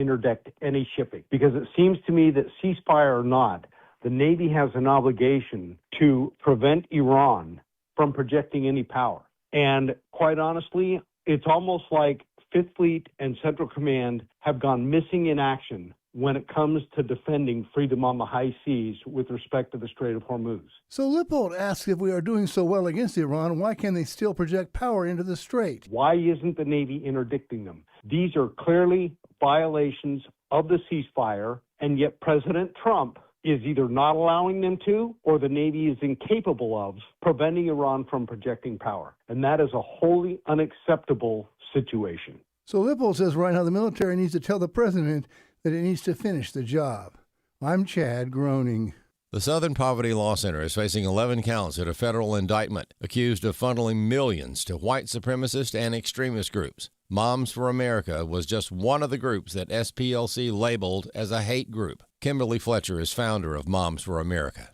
interdict any shipping, because it seems to me that ceasefire or not, the Navy has an obligation to prevent Iran from projecting any power. And quite honestly, it's almost like Fifth Fleet and Central Command have gone missing in action when it comes to defending freedom on the high seas with respect to the Strait of Hormuz. So Lippold asks, if we are doing so well against Iran, why can they still project power into the strait? Why isn't the Navy interdicting them? These are clearly violations of the ceasefire, and yet President Trump is either not allowing them to, or the Navy is incapable of preventing Iran from projecting power. And that is a wholly unacceptable situation. So Lippold says right now the military needs to tell the president that it needs to finish the job. I'm Chad, groaning. The Southern Poverty Law Center is facing 11 counts in a federal indictment, accused of funneling millions to white supremacist and extremist groups. Moms for America was just one of the groups that SPLC labeled as a hate group. Kimberly Fletcher is founder of Moms for America.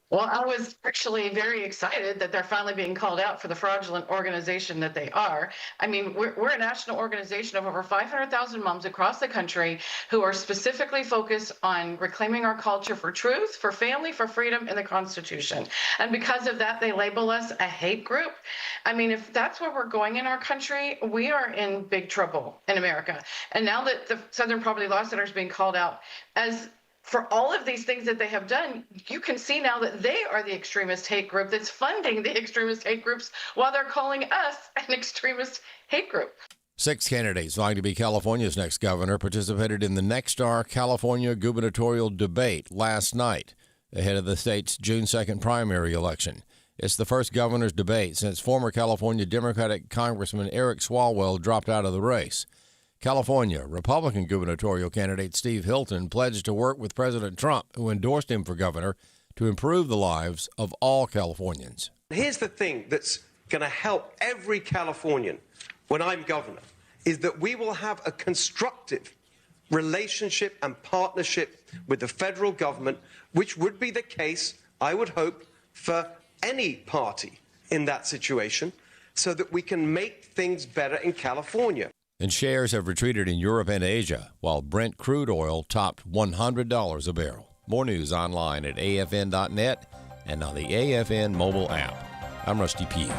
Well, I was actually very excited that they're finally being called out for the fraudulent organization that they are. I mean, we're a national organization of over 500,000 moms across the country who are specifically focused on reclaiming our culture for truth, for family, for freedom, and the Constitution. And because of that, they label us a hate group. I mean, if that's where we're going in our country, we are in big trouble in America. And now that the Southern Poverty Law Center is being called out as for all of these things that they have done, you can see now that they are the extremist hate group that's funding the extremist hate groups while they're calling us an extremist hate group. 6 candidates vying to be California's next governor participated in the Nexstar California gubernatorial debate last night ahead of the state's June 2nd primary election. It's the first governor's debate since former California Democratic Congressman Eric Swalwell dropped out of the race. California Republican gubernatorial candidate Steve Hilton pledged to work with President Trump, who endorsed him for governor, to improve the lives of all Californians. Here's the thing that's going to help every Californian when I'm governor, is that we will have a constructive relationship and partnership with the federal government, which would be the case, I would hope, for any party in that situation, so that we can make things better in California. And shares have retreated in Europe and Asia, while Brent crude oil topped $100 a barrel. More news online at afn.net and on the AFN mobile app. I'm Rusty Pugh.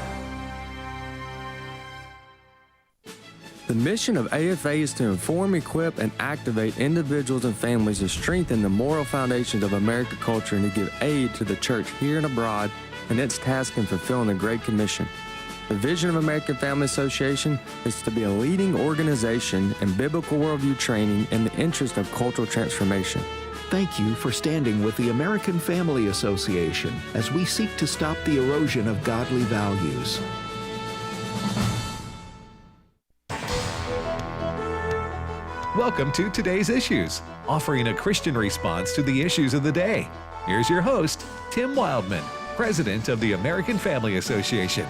The mission of AFA is to inform, equip, and activate individuals and families to strengthen the moral foundations of American culture and to give aid to the church here and abroad in its task in fulfilling the Great Commission. The vision of American Family Association is to be a leading organization in biblical worldview training in the interest of cultural transformation. Thank you for standing with the American Family Association as we seek to stop the erosion of godly values. Welcome to Today's Issues, offering a Christian response to the issues of the day. Here's your host, Tim Wildmon, President of the American Family Association.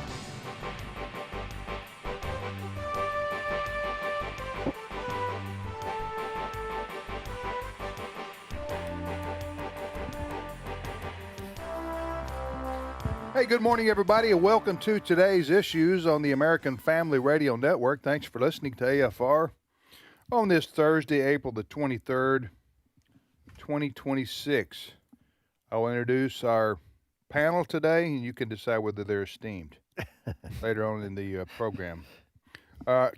Hey, good morning, everybody, and welcome to Today's Issues on the American Family Radio Network. Thanks for listening to AFR on this Thursday, April the 23rd, 2026. I will introduce our panel today, and you can decide whether they're esteemed later on in the program.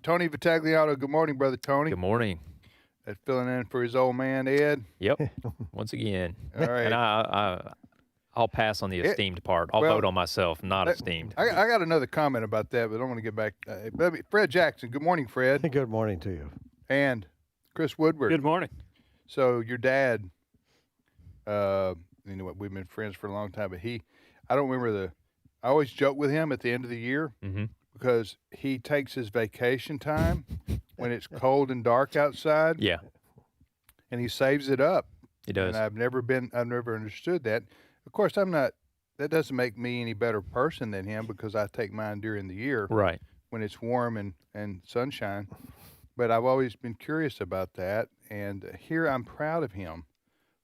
Tony Vitagliano, good morning, Brother Tony. Good morning. Filling in for his old man, Ed. Yep, once again. All right. And I'll pass on the esteemed part. I'll vote on myself, not esteemed. I got another comment about that, but I want to get back. Fred Jackson, good morning, Fred. Good morning to you. And Chris Woodward. Good morning. So your dad, we've been friends for a long time, but I don't remember I always joke with him at the end of the year because he takes his vacation time when it's cold and dark outside. Yeah. And he saves it up. He does. And I've never understood that. Of course, that doesn't make me any better person than him because I take mine during the year. Right. When it's warm and sunshine. But I've always been curious about that. And here I'm proud of him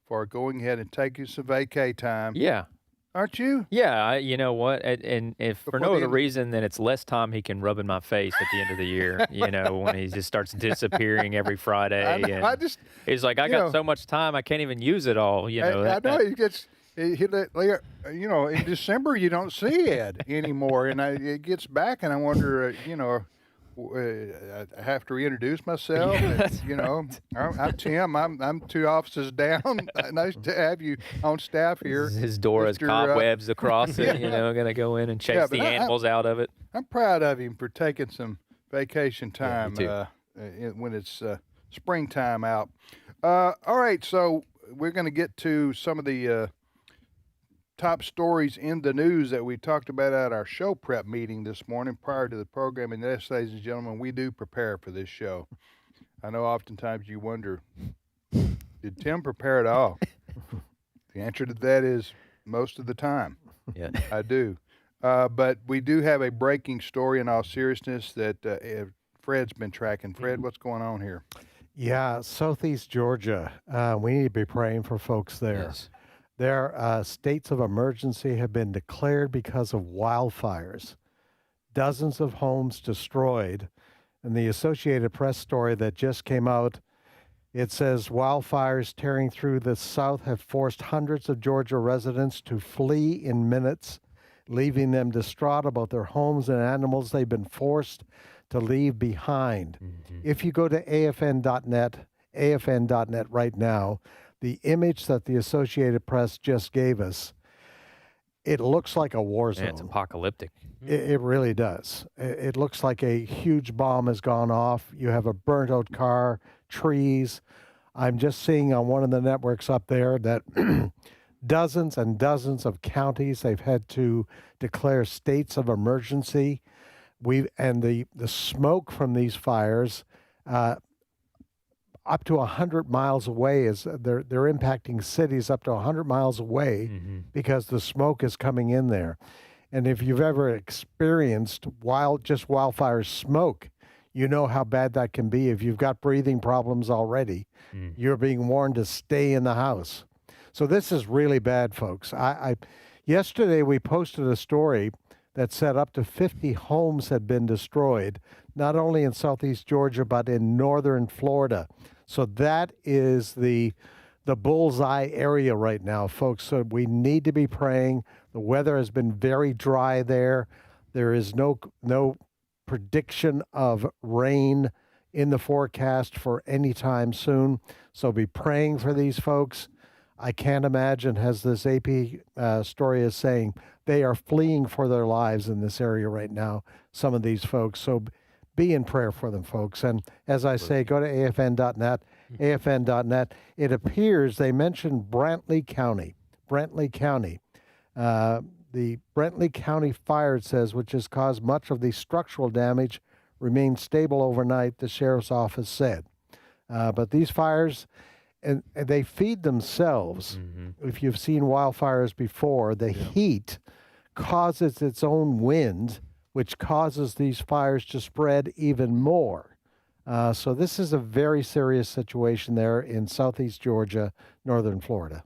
for going ahead and taking some vacay time. Yeah. aren't you? Yeah, you know what? And if for no other reason than it's less time he can rub in my face at the end of the year, when he just starts disappearing every Friday. He's like, I got so much time, I can't even use it all. I know he gets. In December you don't see Ed anymore, and it gets back, and I wonder, I have to reintroduce myself. I'm Tim. I'm 2 offices down. Nice to have you on staff here. His door has cobwebs across it. Going to go in and chase the animals out of it. I'm proud of him for taking some vacation time when it's springtime out. All right, so we're going to get to some of the top stories in the news that we talked about at our show prep meeting this morning prior to the program. And yes, ladies and gentlemen, we do prepare for this show. I know oftentimes you wonder, did Tim prepare at all? The answer to that is most of the time. Yeah, I do. But we do have a breaking story in all seriousness that Fred's been tracking. Fred, what's going on here? Yeah, Southeast Georgia. We need to be praying for folks there. Yes. Their states of emergency have been declared because of wildfires. Dozens of homes destroyed. And the Associated Press story that just came out, it says wildfires tearing through the South have forced hundreds of Georgia residents to flee in minutes, leaving them distraught about their homes and animals they've been forced to leave behind. Mm-hmm. If you go to AFN.net right now, the image that the Associated Press just gave us, it looks like a war zone. Yeah, it's apocalyptic. It really does. It looks like a huge bomb has gone off. You have a burnt out car, trees. I'm just seeing on one of the networks up there that dozens and dozens of counties, they've had to declare states of emergency. And the smoke from these fires, up to 100 miles away, they're impacting cities up to 100 miles away because the smoke is coming in there. And if you've ever experienced wildfire smoke, you know how bad that can be. If you've got breathing problems already, you're being warned to stay in the house. So this is really bad, folks. Yesterday we posted a story that said up to 50 homes had been destroyed, not only in Southeast Georgia, but in northern Florida. So that is the bullseye area right now, folks. So we need to be praying. The weather has been very dry there. There is no prediction of rain in the forecast for any time soon. So be praying for these folks. I can't imagine, as this AP story is saying, they are fleeing for their lives in this area right now, some of these folks. So be in prayer for them, folks. And as I say, go to AFN.net. AFN.net. It appears they mentioned Brantley County. The Brantley County fire, it says, which has caused much of the structural damage, remained stable overnight, the sheriff's office said. But these fires, and they feed themselves. If you've seen wildfires before, the heat causes its own wind, which causes these fires to spread even more. So this is a very serious situation there in Southeast Georgia, northern Florida.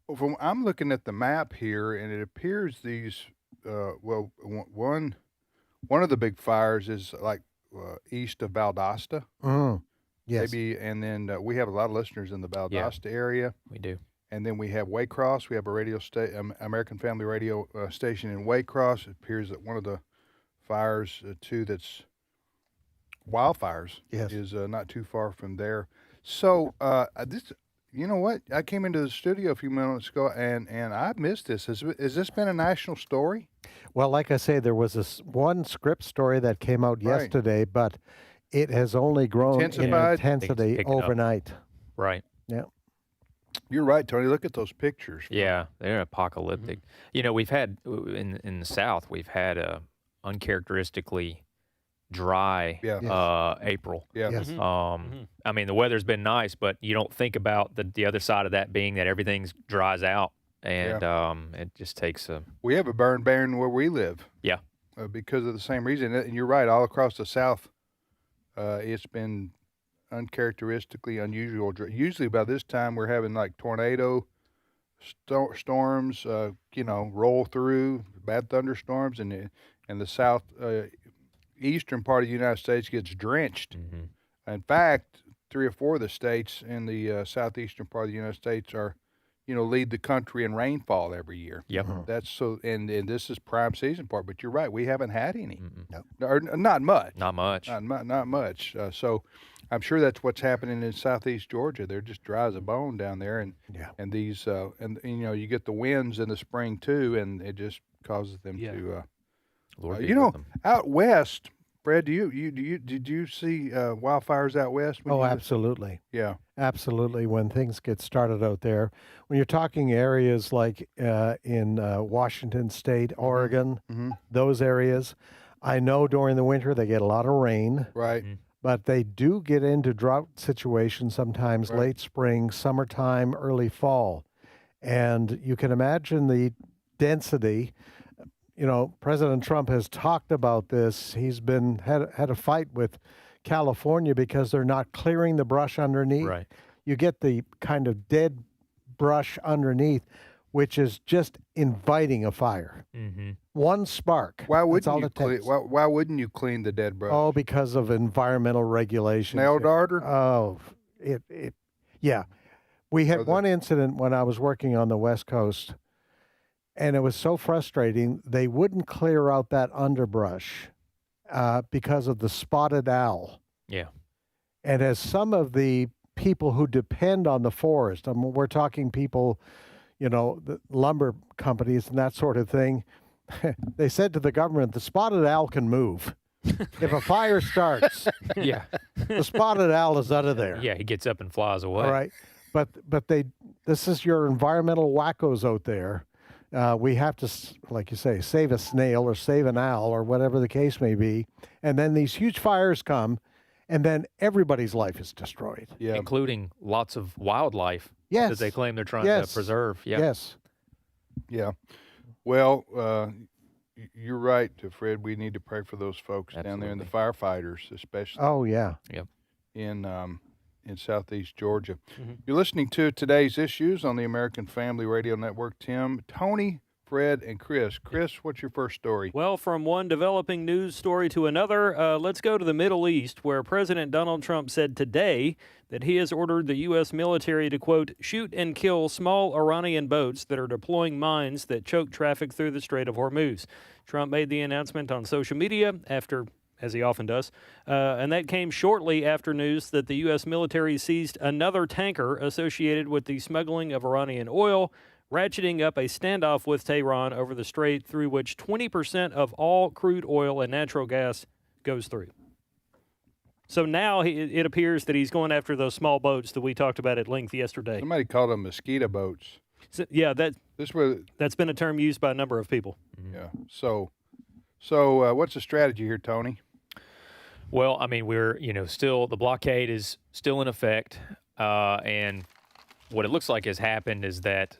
Well, I'm looking at the map here, and it appears these, one of the big fires is like east of Valdosta. Yes. Maybe, and then we have a lot of listeners in the Valdosta area. We do. And then we have Waycross. We have a radio American Family Radio station in Waycross. It appears that one of the fires, too, that's wildfires, is not too far from there. So this, you know what? I came into the studio a few minutes ago, and I missed this. Has this been a national story? Well, like I say, there was this one script story that came out yesterday, but it has only grown in intensity overnight. Right. Yeah. You're right, Tony. Look at those pictures. Yeah, they're apocalyptic. We've had, in the South, we've had a uncharacteristically dry April. Yeah. Yes. I mean, the weather's been nice, but you don't think about the other side of that being that everything dries out, and it just takes a... We have a burn ban where we live. Yeah. Because of the same reason. And you're right, all across the South, it's been uncharacteristically unusual. Usually by this time we're having like tornado storms, roll through, bad thunderstorms, and the south eastern part of the United States gets drenched. Mm-hmm. In fact, 3 or 4 of the states in the southeastern part of the United States are, lead the country in rainfall every year. Yep. That's so, and this is prime season part. But you're right, we haven't had any, or not much. Not much. Not much. So, I'm sure that's what's happening in southeast Georgia. They're just dry as a bone down there, and these you get the winds in the spring too, and it just causes them to. Out west, Fred, did you see wildfires out west? Oh, absolutely. Yeah, absolutely. When things get started out there, when you're talking areas like in Washington State, Oregon, those areas, I know during the winter they get a lot of rain. Right. But they do get into drought situations sometimes late spring, summertime, early fall. And you can imagine the density. President Trump has talked about this. He's had a fight with California because they're not clearing the brush underneath. Right. You get the kind of dead brush underneath, which is just inviting a fire. Mm-hmm. One spark. Why wouldn't you clean the dead brush? Oh, because of environmental regulations. Snail darter? Oh, yeah. We had one incident when I was working on the West Coast, and it was so frustrating. They wouldn't clear out that underbrush because of the spotted owl. Yeah. And as some of the people who depend on the forest, we're talking people, the lumber companies and that sort of thing, they said to the government, the spotted owl can move. If a fire starts, the spotted owl is out of there. Yeah, he gets up and flies away. All right. But this is your environmental wackos out there. We have to, like you say, save a snail or save an owl or whatever the case may be. And then these huge fires come, and then everybody's life is destroyed. Yeah. Including lots of wildlife that they claim they're trying to preserve. Yeah. Yes. Yeah. Well, you're right, Fred. We need to pray for those folks down there and the firefighters, especially. Oh, yeah. Yep. In southeast Georgia. Mm-hmm. You're listening to Today's Issues on the American Family Radio Network. Tim, Tony, Fred, and Chris. Chris, what's your first story? Well, from one developing news story to another, let's go to the Middle East, where President Donald Trump said today that he has ordered the U.S. military to, quote, shoot and kill small Iranian boats that are deploying mines that choke traffic through the Strait of Hormuz. Trump made the announcement on social media after, as he often does, and that came shortly after news that the U.S. military seized another tanker associated with the smuggling of Iranian oil, ratcheting up a standoff with Tehran over the strait through which 20% of all crude oil and natural gas goes through. So now it appears that he's going after those small boats that we talked about at length yesterday. Somebody called them mosquito boats. So, yeah, that's been a term used by a number of people. Yeah. So what's the strategy here, Tony? Well, I mean, we're, still, the blockade is still in effect. And what it looks like has happened is that,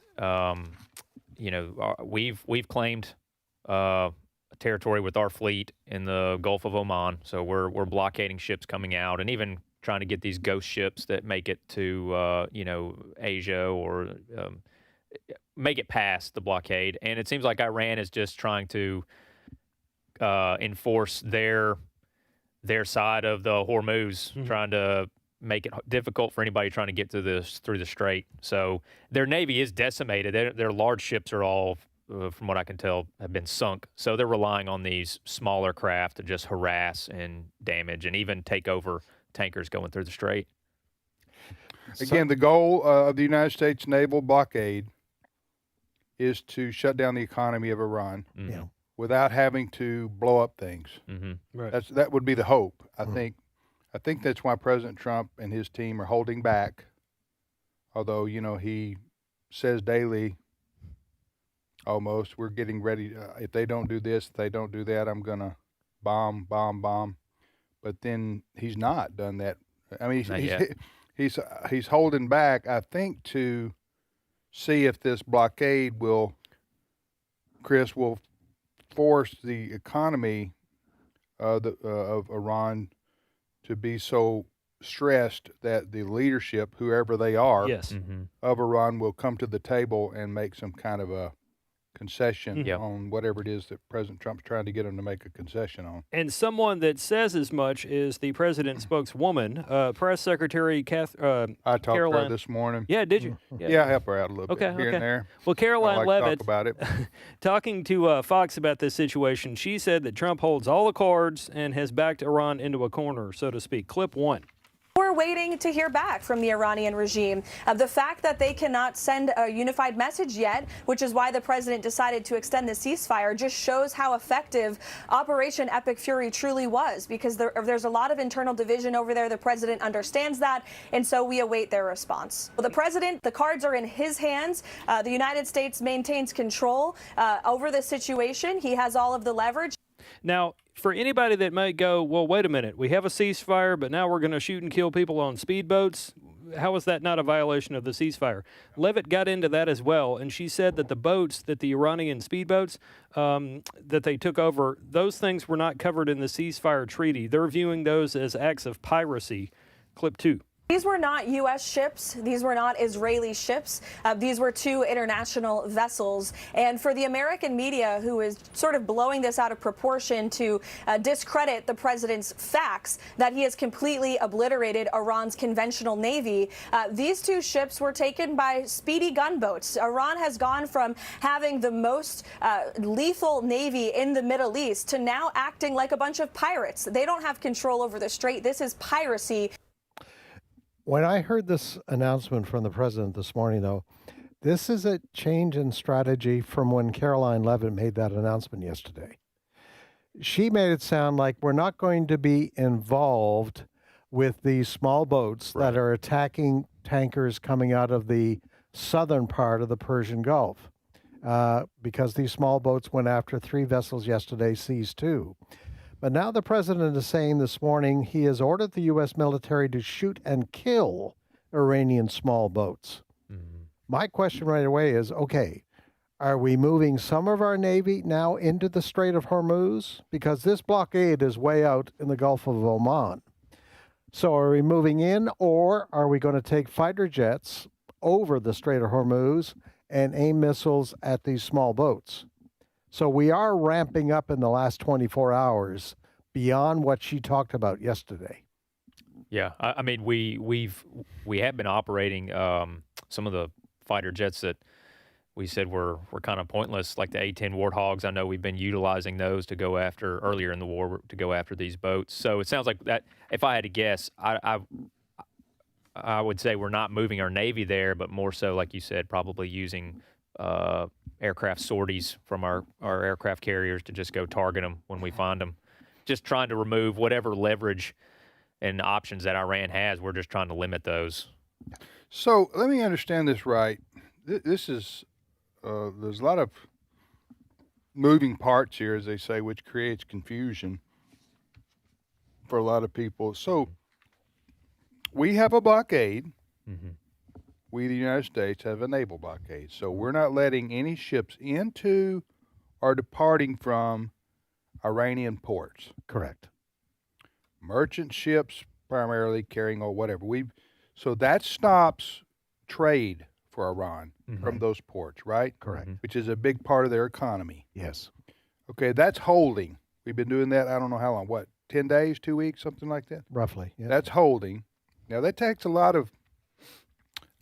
we've claimed territory with our fleet in the Gulf of Oman. So we're blockading ships coming out and even trying to get these ghost ships that make it to, Asia or make it past the blockade. And it seems like Iran is just trying to enforce their side of the Hormuz, trying to make it difficult for anybody trying to get through the strait. So their navy is decimated. Their large ships are all, from what I can tell, have been sunk. So they're relying on these smaller craft to just harass and damage and even take over tankers going through the strait. Again, the goal of the United States naval blockade is to shut down the economy of Iran. Mm-hmm. Yeah. Without having to blow up things. Mm-hmm. Right. That would be the hope. I think that's why President Trump and his team are holding back. Although, he says daily, almost, we're getting ready. If they don't do this, if they don't do that, I'm going to bomb. But then he's not done that. I mean, he's holding back, I think, to see if this blockade will force the economy of Iran to be so stressed that the leadership, whoever they are, yes. of Iran will come to the table and make some kind of a concession on whatever it is that President Trump's trying to get them to make a concession on. And someone that says as much is the president's spokeswoman, Press Secretary I talked to her this morning. Yeah, did you? Yeah, I help her out a little bit here and there. Well, Caroline Leavitt, talk about it. talking to Fox about this situation, she said that Trump holds all the cards and has backed Iran into a corner, so to speak. Clip 1. We're waiting to hear back from the Iranian regime. The fact that they cannot send a unified message yet, which is why the president decided to extend the ceasefire, just shows how effective Operation Epic Fury truly was, because there's a lot of internal division over there. The president understands that, and so we await their response. Well, the president, the cards are in his hands. The United States maintains control over the situation. He has all of the leverage. Now, for anybody that may go, well, wait a minute, we have a ceasefire, but now we're going to shoot and kill people on speedboats. How is that not a violation of the ceasefire? Leavitt got into that as well, and she said that the boats, that the Iranian speedboats that they took over, those things were not covered in the ceasefire treaty. They're viewing those as acts of piracy. Clip 2. These were not U.S. ships. These were not Israeli ships. These were 2 international vessels. And for the American media, who is sort of blowing this out of proportion to discredit the president's facts that he has completely obliterated Iran's conventional navy, these 2 ships were taken by speedy gunboats. Iran has gone from having the most lethal navy in the Middle East to now acting like a bunch of pirates. They don't have control over the strait. This is piracy. When I heard this announcement from the president this morning, though, this is a change in strategy from when Caroline Leavitt made that announcement yesterday. She made it sound like we're not going to be involved with these small boats that are attacking tankers coming out of the southern part of the Persian Gulf, because these small boats went after 3 vessels yesterday, seized 2. But now the president is saying this morning he has ordered the U.S. military to shoot and kill Iranian small boats. My question right away is, okay, are we moving some of our Navy now into the Strait of Hormuz? Because this blockade is way out in the Gulf of Oman. So are we moving in, or are we going to take fighter jets over the Strait of Hormuz and aim missiles at these small boats? So we are ramping up in the last 24 hours beyond what she talked about yesterday. Yeah, I mean, we have been operating some of the fighter jets that we said were kind of pointless, like the A-10 Warthogs. I know we've been utilizing those to go after earlier in the war to go after these boats. So it sounds like that. If I had to guess, I would say we're not moving our Navy there, but more so, like you said, probably using aircraft sorties from our aircraft carriers to just go target them when we find them. Just trying to remove whatever leverage and options that Iran has. We're just trying to limit those. So let me understand this right. This is, there's a lot of moving parts here, as they say, which creates confusion for a lot of people. So we have a blockade. We, the United States, have a naval blockade. So we're not letting any ships into or departing from Iranian ports. Correct. Merchant ships, primarily carrying or whatever. So that stops trade for Iran from those ports, right? Correct. Which is a big part of their economy. Yes. Okay, that's holding. We've been doing that, I don't know how long, 10 days, 2 weeks, something like that? Roughly, yeah. That's holding. Now, that takes a lot of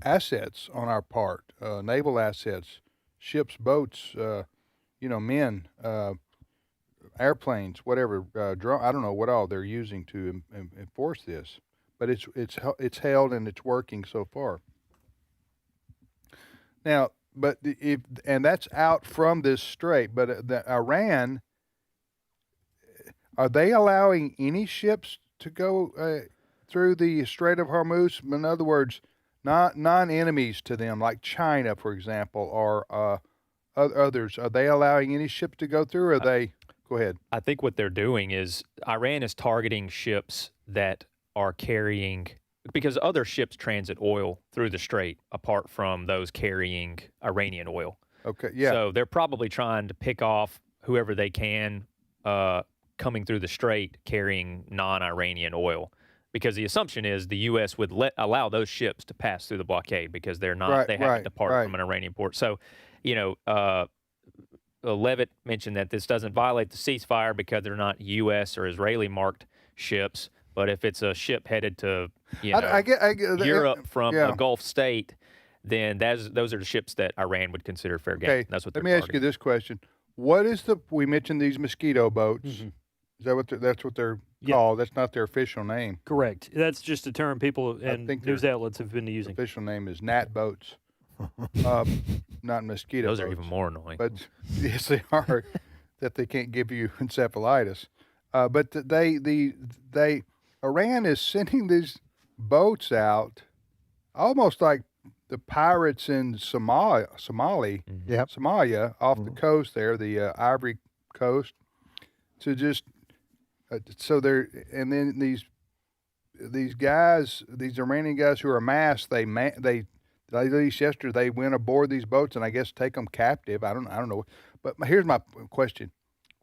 assets on our part, naval assets, ships, boats, men, airplanes, whatever, drone. I don't know what all they're using to enforce this, but it's held and it's working so far. Now, but and that's out from this strait. But Iran, are they allowing any ships to go through the Strait of Hormuz? In other words, non-enemies to them, like China, for example, or others. Are they allowing any ships to go through? Or are they? Go ahead. I think what they're doing is Iran is targeting ships that are carrying, because other ships transit oil through the strait apart from those carrying Iranian oil. Okay, yeah. So they're probably trying to pick off whoever they can coming through the strait carrying non-Iranian oil. because the assumption is the U.S. would allow those ships to pass through the blockade because they're not, they haven't departed from an Iranian port. So, Leavitt mentioned that this doesn't violate the ceasefire because they're not U.S. or Israeli marked ships. But if it's a ship headed to Europe from a Gulf state, then those are the ships that Iran would consider fair game. That's what. Let me ask you this question: what is we mentioned these mosquito boats? Mm-hmm. Is that that's what they're called? That's not their official name. Correct. That's just a term people and news outlets have been using. Official name is gnat boats, not mosquito boats. Those are even more annoying. But yes, they are. That they can't give you encephalitis. But Iran is sending these boats out, almost like the pirates in Somalia off the coast there, the Ivory Coast, to just. So and then these guys, these Iranian guys who are masked, at least yesterday they went aboard these boats and I guess take them captive. I don't know. But here's my question: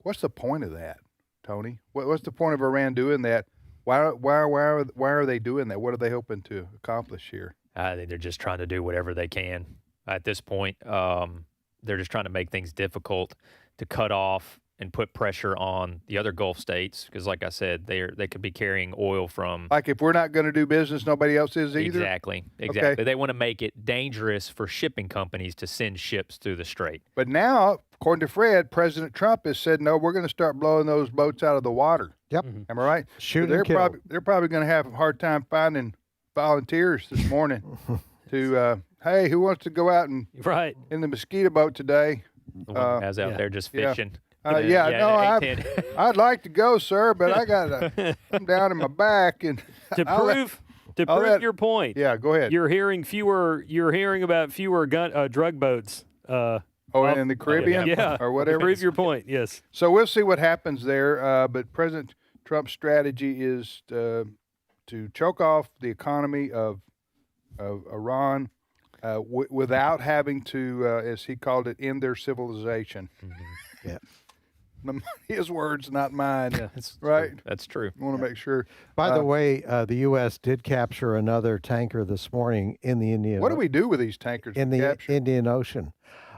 what's the point of that, Tony? What's the point of Iran doing that? Why are they doing that? What are they hoping to accomplish here? I think they're just trying to do whatever they can at this point. They're just trying to make things difficult to cut off and put pressure on the other Gulf states because, like I said, they could be carrying oil from. Like if we're not going to do business, nobody else is either. Exactly. Okay. They want to make it dangerous for shipping companies to send ships through the strait. But now, according to Fred, President Trump has said, no, we're going to start blowing those boats out of the water. Yep. Mm-hmm. Am I right? Shoot so and kill. They're probably going to have a hard time finding volunteers this morning to, hey, who wants to go out and in the mosquito boat today? The one who has out there just fishing. I'd like to go, sir, but I got I'm down in my back and to prove your point. Yeah, go ahead. You're hearing about fewer drug boats. In the Caribbean, or whatever. To prove your point, yes. So we'll see what happens there. But President Trump's strategy is to choke off the economy of Iran without having to, as he called it, end their civilization. Mm-hmm. Yeah. His words, not mine. Yeah, right? That's true. I want to make sure. By the way, the U.S. did capture another tanker this morning in the Indian. What do we do with these tankers? In the Indian Ocean.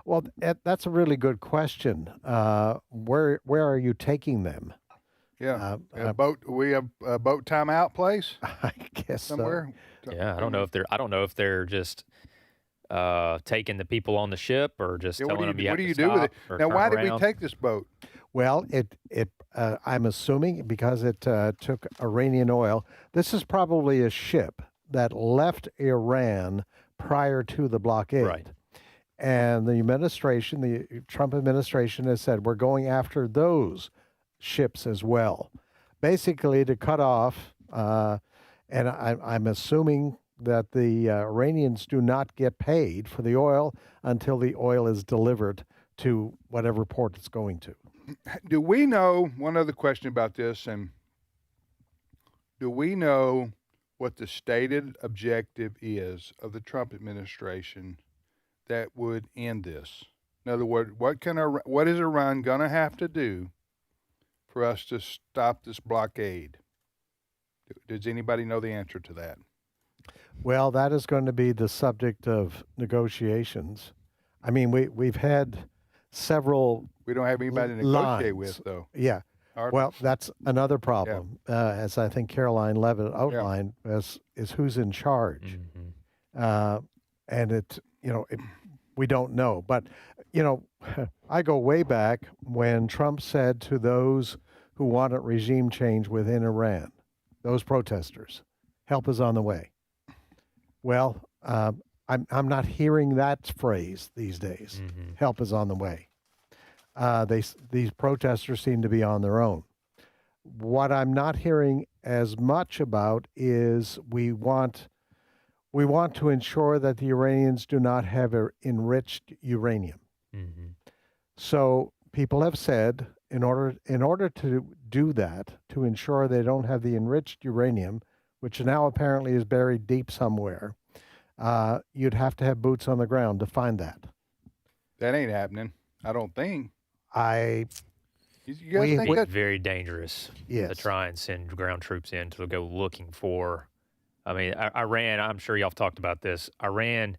Well, that's a really good question. Where are you taking them? Yeah, we have a boat timeout place. I guess somewhere. So. Yeah, I don't know if they're just taking the people on the ship or just telling them you have to stop. What do you do with it? Now, why did we take this boat? Well, I'm assuming because it took Iranian oil. This is probably a ship that left prior to the blockade. Right. And the Trump administration has said, we're going after those ships as well, basically to cut off. And I'm assuming that the Iranians do not get paid for the oil until the oil is delivered to whatever port it's going to. Do we know, one other question about this, and do we know what the stated objective is of the Trump administration that would end this? In other words, what is Iran going to have to do for us to stop this blockade? Does anybody know the answer to that? Well, that is going to be the subject of negotiations. I mean, we've had several. We don't have anybody to negotiate with, though. Yeah. Well, that's another problem, as I think Caroline Leavitt outlined, is who's in charge. Mm-hmm. And we don't know. But, I go way back when Trump said to those who wanted regime change within Iran, those protesters, help is on the way. Well, I'm not hearing that phrase these days. Mm-hmm. Help is on the way. These protesters seem to be on their own. What I'm not hearing as much about is we want to ensure that the Iranians do not have enriched uranium. Mm-hmm. So people have said in order to do that, to ensure they don't have the enriched uranium, which now apparently is buried deep somewhere, you'd have to have boots on the ground to find that. That ain't happening, I don't think. You guys think that's very dangerous to try and send ground troops in to go looking for. I mean, Iran, I'm sure y'all have talked about this. Iran,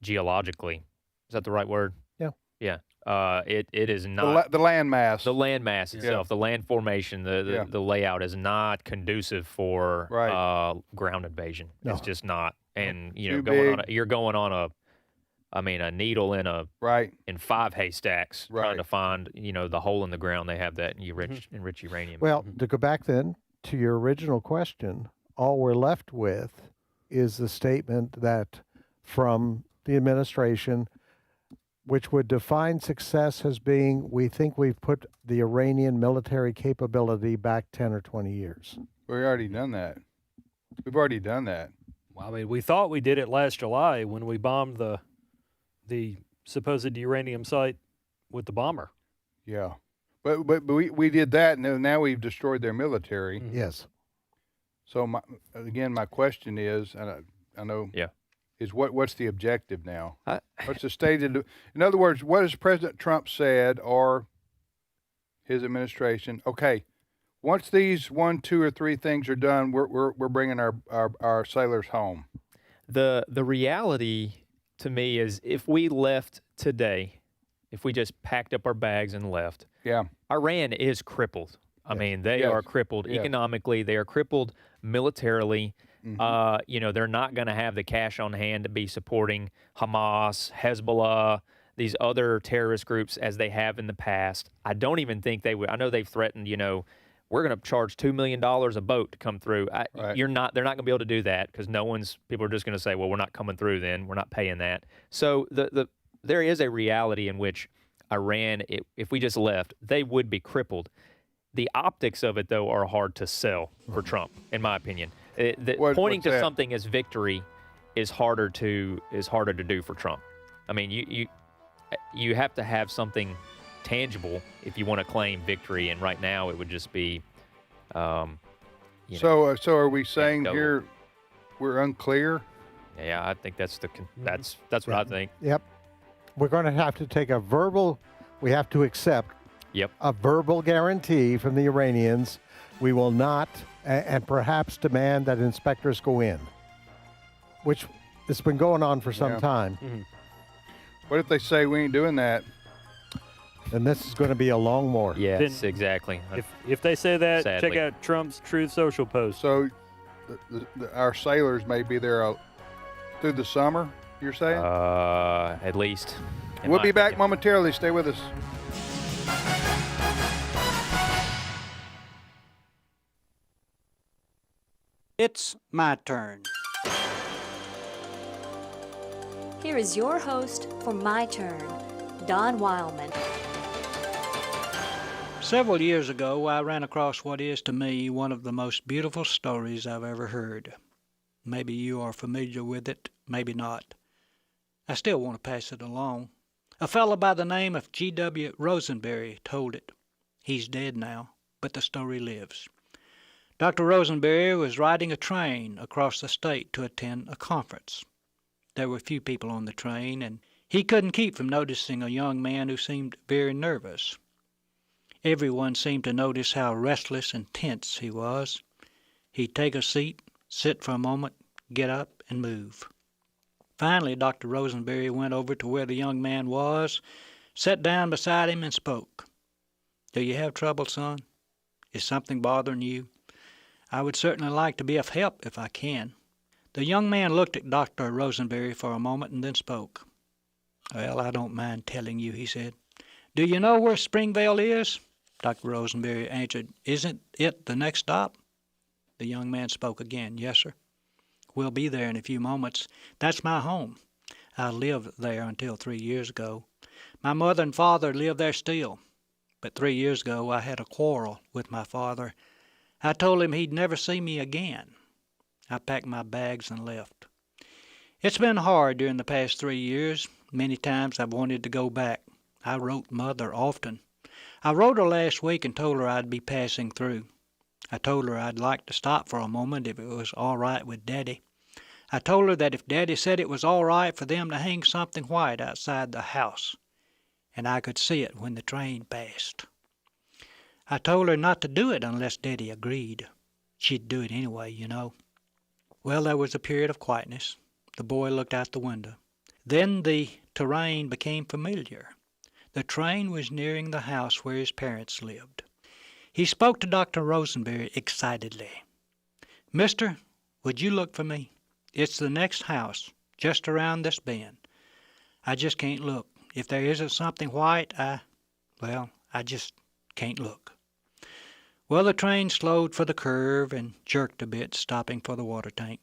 geologically, is that the right word? Yeah. Yeah. It is not the landmass. The landmass itself, the land formation, the layout is not conducive for ground invasion. No. It's just not. And you're going on a needle in 5 haystacks trying to find the hole in the ground. They have that enriched uranium. Well, to go back then to your original question, all we're left with is the statement that from the administration, which would define success as being, we think we've put the Iranian military capability back 10 or 20 years. We've already done that. Well, I mean, we thought we did it last July when we bombed the supposed uranium site with the bomber. Yeah. But we did that, and now we've destroyed their military. Mm-hmm. Yes. So, my question is, and I know... Yeah. Is what's the objective now? What's the stated? In other words, what has President Trump said or his administration? Okay, once these 1, 2, or 3 things are done, we're bringing our sailors home. The reality to me is, if we left today, if we just packed up our bags and left, Iran is crippled. I mean, they are crippled economically. They are crippled militarily. Mm-hmm. They're not going to have the cash on hand to be supporting Hamas, Hezbollah, these other terrorist groups as they have in the past. I don't even think they would. I know they've threatened, we're going to charge $2 million a boat to come through. They're not going to be able to do that because people are just going to say, well, we're not coming through then. We're not paying that. So there is a reality in which Iran, if we just left, they would be crippled. The optics of it, though, are hard to sell for Trump, in my opinion. Pointing to something as victory is harder to do for Trump. I mean, you have to have something tangible if you want to claim victory, and right now it would just be. So are we saying here we're unclear? Yeah, I think that's what I think. Yep, we're going to have to take a verbal. We have to accept. Yep. A verbal guarantee from the Iranians. We will not, and perhaps demand that inspectors go in, which it's been going on for some time. Mm-hmm. What if they say we ain't doing that? Then this is going to be a long war. Yes, exactly. If they say that, Sadly. check out Trump's Truth Social post. So our sailors may be there through the summer, you're saying? At least. We'll be back momentarily. Stay with us. It's my turn. Here is your host for My Turn, Don Wildmon. Several years ago, I ran across what is to me one of the most beautiful stories I've ever heard. Maybe you are familiar with it, maybe not. I still want to pass it along. A fellow by the name of G.W. Rosenberry told it. He's dead now, but the story lives. Dr. Rosenberry was riding a train across the state to attend a conference. There were few people on the train, and he couldn't keep from noticing a young man who seemed very nervous. Everyone seemed to notice how restless and tense he was. He'd take a seat, sit for a moment, get up, and move. Finally, Dr. Rosenberry went over to where the young man was, sat down beside him, and spoke. "Do you have trouble, son? Is something bothering you? I would certainly like to be of help if I can." The young man looked at Dr. Rosenberry for a moment and then spoke. "Well, I don't mind telling you," he said. "Do you know where Springvale is?" Dr. Rosenberry answered, "Isn't it the next stop?" The young man spoke again. "Yes, sir. We'll be there in a few moments. That's my home. I lived there until 3 years ago. My mother and father live there still. But 3 years ago I had a quarrel with my father. I told him he'd never see me again. I packed my bags and left. It's been hard during the past 3 years. Many times I've wanted to go back. I wrote Mother often. I wrote her last week and told her I'd be passing through. I told her I'd like to stop for a moment if it was all right with Daddy. I told her that if Daddy said it was all right for them to hang something white outside the house, and I could see it when the train passed. I told her not to do it unless Daddy agreed. She'd do it anyway, you know. Well, there was a period of quietness. The boy looked out the window. Then the terrain became familiar. The train was nearing the house where his parents lived. He spoke to Dr. Rosenberry excitedly. "Mister, would you look for me? It's the next house, just around this bend. I just can't look. If there isn't something white, I just can't look." Well, the train slowed for the curve and jerked a bit, stopping for the water tank.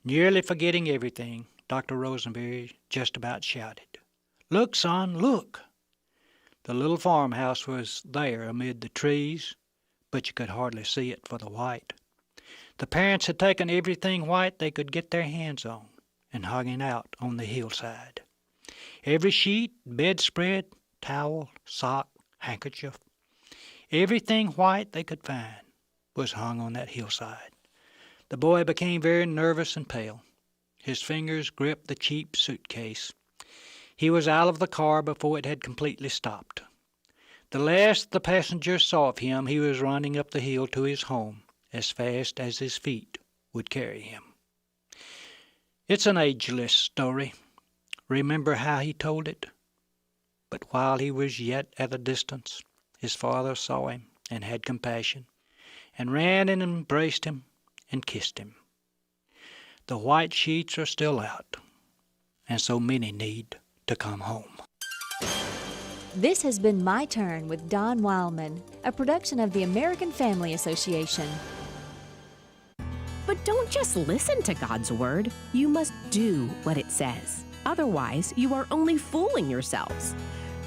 Nearly forgetting everything, Dr. Rosenberry just about shouted, "Look, son, look!" The little farmhouse was there amid the trees, but you could hardly see it for the white. The parents had taken everything white they could get their hands on and hung it out on the hillside. Every sheet, bedspread, towel, sock, handkerchief, everything white they could find was hung on that hillside. The boy became very nervous and pale. His fingers gripped the cheap suitcase. He was out of the car before it had completely stopped. The last the passengers saw of him, he was running up the hill to his home as fast as his feet would carry him. It's an ageless story. Remember how he told it? But while he was yet at a distance, his father saw him and had compassion, and ran and embraced him and kissed him. The white sheets are still out, and so many need to come home. This has been My Turn with Don Wildmon, a production of the American Family Association. But don't just listen to God's Word. You must do what it says. Otherwise, you are only fooling yourselves.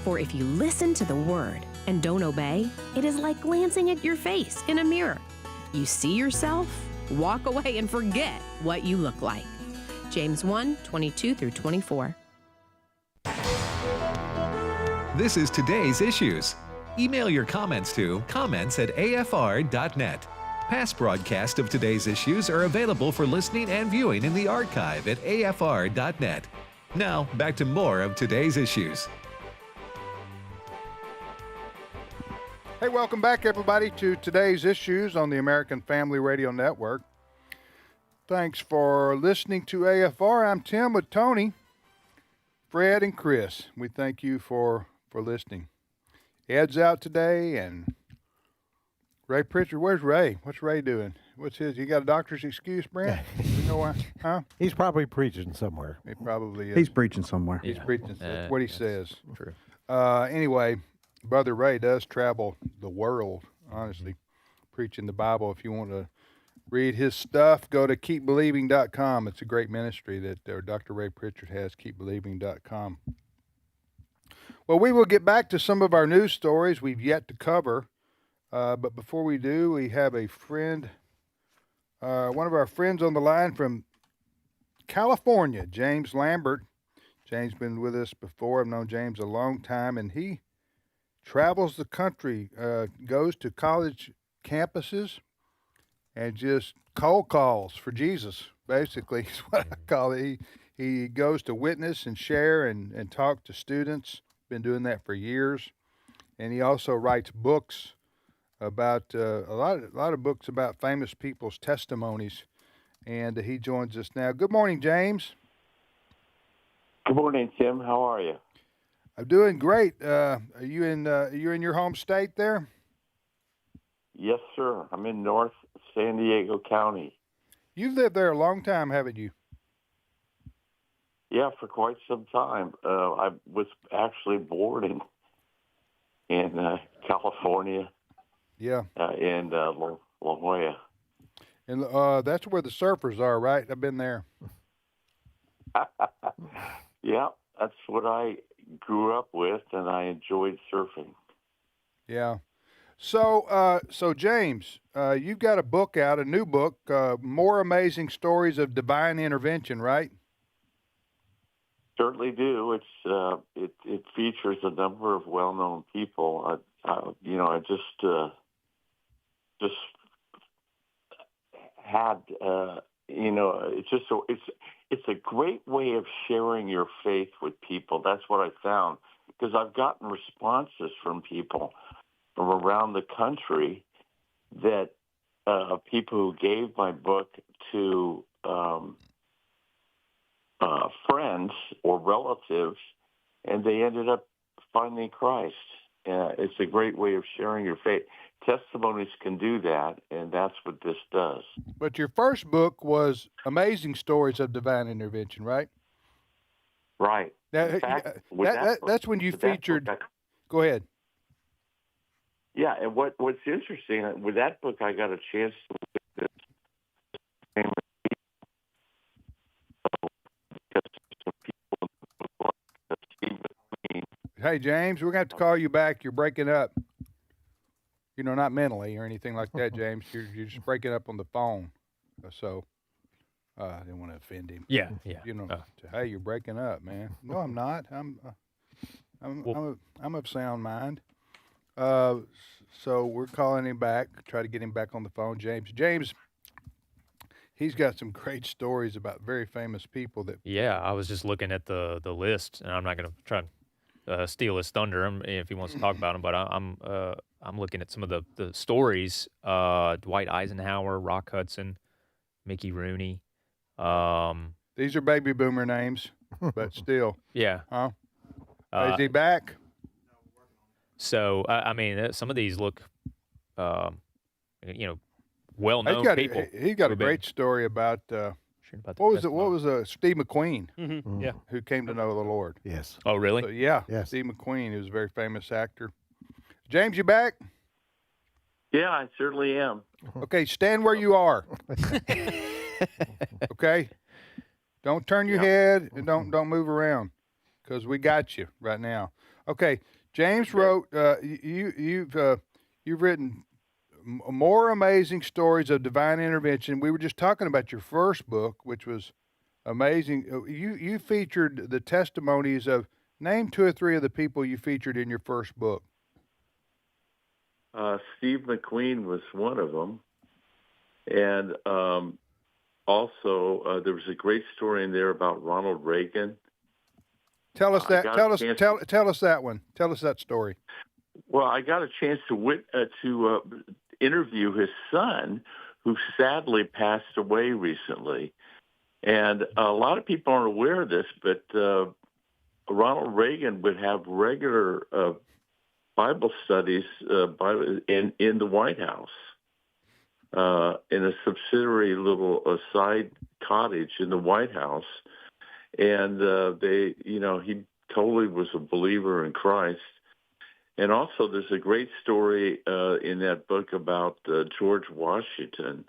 For if you listen to the Word and don't obey, it is like glancing at your face in a mirror. You see yourself, walk away, and forget what you look like. James 1:22-24. This is Today's Issues. Email your comments to comments@afr.net. Past broadcasts of Today's Issues are available for listening and viewing in the archive at afr.net. Now, back to more of Today's Issues. Hey, welcome back, everybody, to Today's Issues on the American Family Radio Network. Thanks for listening to AFR. I'm Tim with Tony, Fred, and Chris. We thank you for listening. Ed's out today, and Ray Pritchard. Where's Ray? What's Ray doing? What's his? He got a doctor's excuse, Brent? You know why? Huh? He's probably preaching somewhere. He probably is. He's preaching somewhere. He's preaching. That's what he says. True. Anyway, Brother Ray does travel the world, honestly, preaching the Bible. If you want to read his stuff, go to keepbelieving.com. It's a great ministry that Dr. Ray Pritchard has, keepbelieving.com. Well, we will get back to some of our news stories we've yet to cover. But before we do, we have a friend, one of our friends on the line from California, James Lambert. James has been with us before. I've known James a long time, and he travels the country, goes to college campuses, and just cold calls for Jesus, basically, is what I call it. He goes to witness and share and talk to students. Been doing that for years. And he also writes books about a lot of books about famous people's testimonies, and he joins us now. Good morning, James. Good morning, Tim. How are you? I'm doing great. Are you in your home state there? Yes, sir. I'm in North San Diego County. You've lived there a long time, haven't you? Yeah, for quite some time. I was actually born in California. Yeah. In La Jolla. And that's where the surfers are, right? I've been there. Yeah, that's what I grew up with, and I enjoyed surfing. Yeah. So James, you've got a book out, a new book, More Amazing Stories of Divine Intervention, right? Certainly do. It's it features a number of well-known people. I just had it's a great way of sharing your faith with people. That's what I found. because I've gotten responses from people from around the country that people who gave my book to friends or relatives, and they ended up finding Christ. It's a great way of sharing your faith. Testimonies can do that, and that's what this does. But your first book was Amazing Stories of Divine Intervention, right? Right. Now, in fact, that's when you featured. Go ahead. Yeah, and what's interesting, with that book, I got a chance to look at this. Hey, James, we're going to have to call you back. You're breaking up. You know, not mentally or anything like that, James. You're just breaking up on the phone. So I didn't want to offend him. Yeah. You know, hey, you're breaking up, man. No, I'm not. I'm of sound mind. So we're calling him back. Try to get him back on the phone, James. James, he's got some great stories about very famous people that. Yeah, I was just looking at the list, and I'm not going to try and steal his thunder if he wants to talk about him, but I'm looking at some of the stories. Dwight Eisenhower, Rock Hudson, Mickey Rooney. These are baby boomer names, but still. Yeah. Huh? Is he back? So, I mean, some of these look, well-known people. He got a great story about what was Steve McQueen? Mm-hmm. Yeah. Who came to know the Lord. Yes. Oh, really? So, yeah. Yes. Steve McQueen, who's a very famous actor. James, you back? Yeah, I certainly am. Okay, stand where you are. Okay? Don't turn your head and don't move around, because we got you right now. Okay, James wrote. You've written more amazing stories of divine intervention. We were just talking about your first book, which was amazing. You featured the testimonies of. Name 2 or 3 of the people you featured in your first book. Steve McQueen was one of them, and also there was a great story in there about Ronald Reagan. Tell us that. Tell us that one. Tell us that story. Well, I got a chance to interview his son, who sadly passed away recently, and a lot of people aren't aware of this, but Ronald Reagan would have regular Bible studies in the White House, in a subsidiary little side cottage in the White House, and he totally was a believer in Christ. And also, there's a great story in that book about George Washington.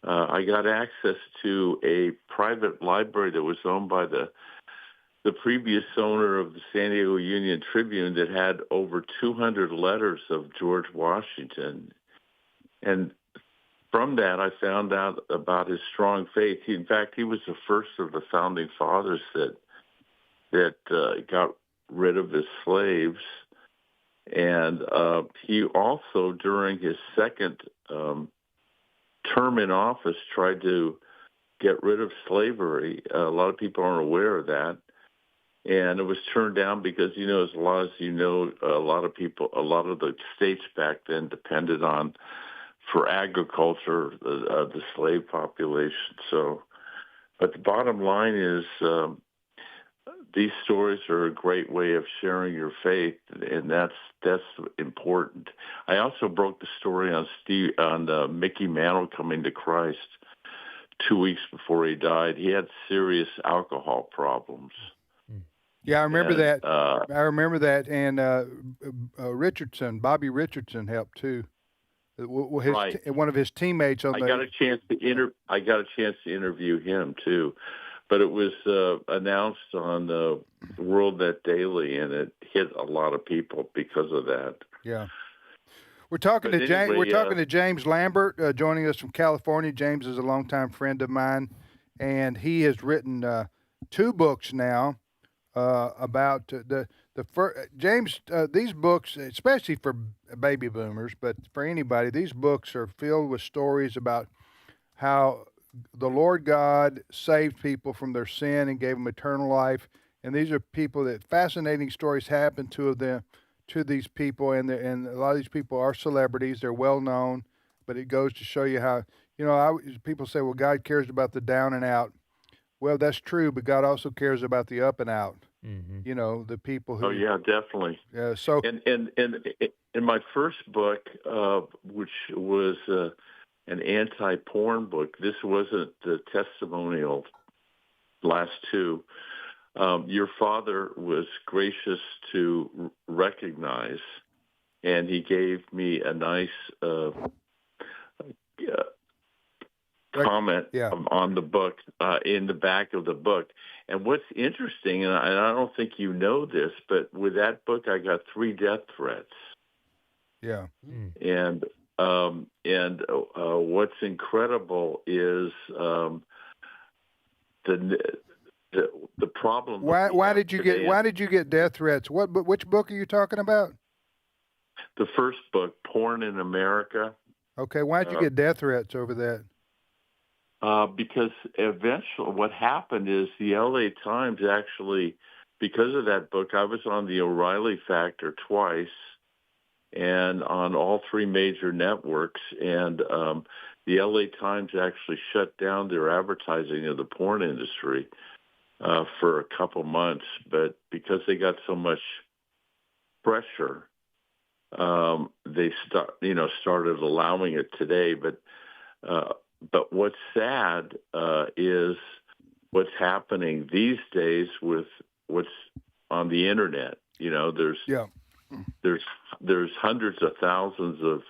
I got access to a private library that was owned by the previous owner of the San Diego Union Tribune that had over 200 letters of George Washington. And from that, I found out about his strong faith. In fact, he was the first of the founding fathers that got rid of his slaves. And he also, during his second term in office, tried to get rid of slavery. A lot of people aren't aware of that. And it was turned down because, as a lot of the states back then depended on, for agriculture, the slave population. So, but the bottom line is these stories are a great way of sharing your faith, and that's important. I also broke the story on Mickey Mantle coming to Christ 2 weeks before he died. He had serious alcohol problems. Yeah, I remember that. I remember that, and Bobby Richardson helped too. Right. One of his teammates on I got a chance to interview him too, but it was announced on the WorldNet Daily, and it hit a lot of people because of that. Yeah. We're talking to James. We're talking to James Lambert, joining us from California. James is a longtime friend of mine, and he has written 2 books now. About the first, James, these books, especially for baby boomers, but for anybody, these books are filled with stories about how the Lord God saved people from their sin and gave them eternal life, And these are people that fascinating stories happen to them, to these people, and a lot of these people are celebrities. They're well known, but it goes to show you how, people say, well, God cares about the down and out. Well, that's true, but God also cares about the up and out. Mm-hmm. The people who. Oh yeah, definitely. Yeah. So. And in my first book, which was an anti-porn book, this wasn't the testimonial. Last two, your father was gracious to recognize, and he gave me a nice comment on the book in the back of the book. And what's interesting, and I don't think you know this, but with that book, I got 3 death threats. Yeah. And what's incredible is the problem. Why did you get death threats? Which book are you talking about? The first book, Porn in America. Okay, why'd you get death threats over that? Because eventually what happened is the LA Times actually, because of that book, I was on the O'Reilly Factor twice and on all 3 major networks. And the LA Times actually shut down their advertising of the porn industry for a couple months. But because they got so much pressure, they started allowing it today. But what's sad is what's happening these days with what's on the internet. There's hundreds of thousands of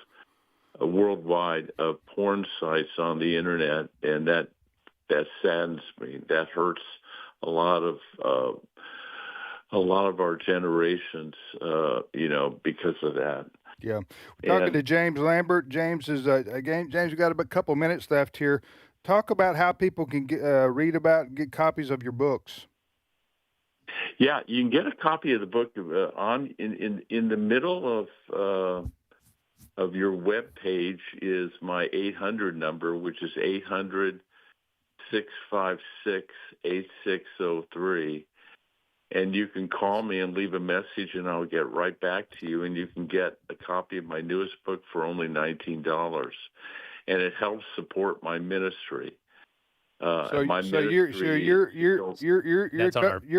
worldwide of porn sites on the internet, and that saddens me. That hurts a lot of our generations, because of that. Yeah, we're talking to James Lambert. James is James. We've got a couple minutes left here. Talk about how people can read about and get copies of your books. Yeah, you can get a copy of the book in the middle of your web page is my 800 number, which is 800-656-8603. And you can call me and leave a message, and I'll get right back to you. And you can get a copy of my newest book for only $19, and it helps support my ministry. Your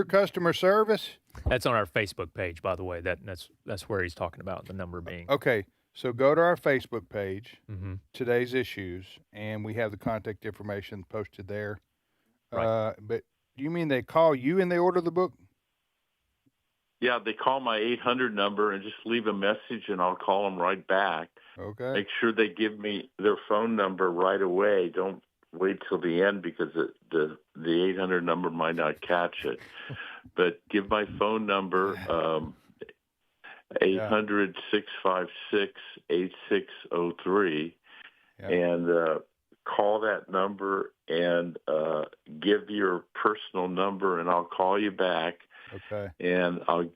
customer service. That's on our Facebook page, by the way. That's where he's talking about the number being. Okay, so go to our Facebook page, mm-hmm. Today's Issues, and we have the contact information posted there. Right. But do you mean they call you and they order the book? Yeah, they call my 800 number and just leave a message, and I'll call them right back. Okay. Make sure they give me their phone number right away. Don't wait till the end because the 800 number might not catch it. But give my phone number, 800-656-8603, and call that number and give your personal number, and I'll call you back. Okay. And I'll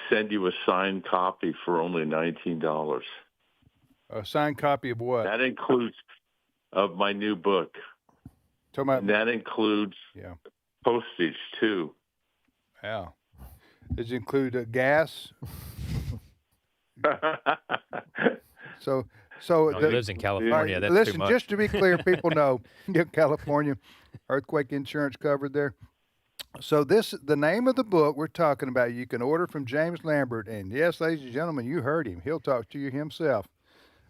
send you a signed copy for only $19. A signed copy of what? That includes of my new book. And that includes postage too. Yeah. Does it include gas? So he lives in California. That's listen, too much. just to be clear, people know California earthquake insurance covered there. So the name of the book we're talking about, you can order from James Lambert. And yes, ladies and gentlemen, you heard him. He'll talk to you himself.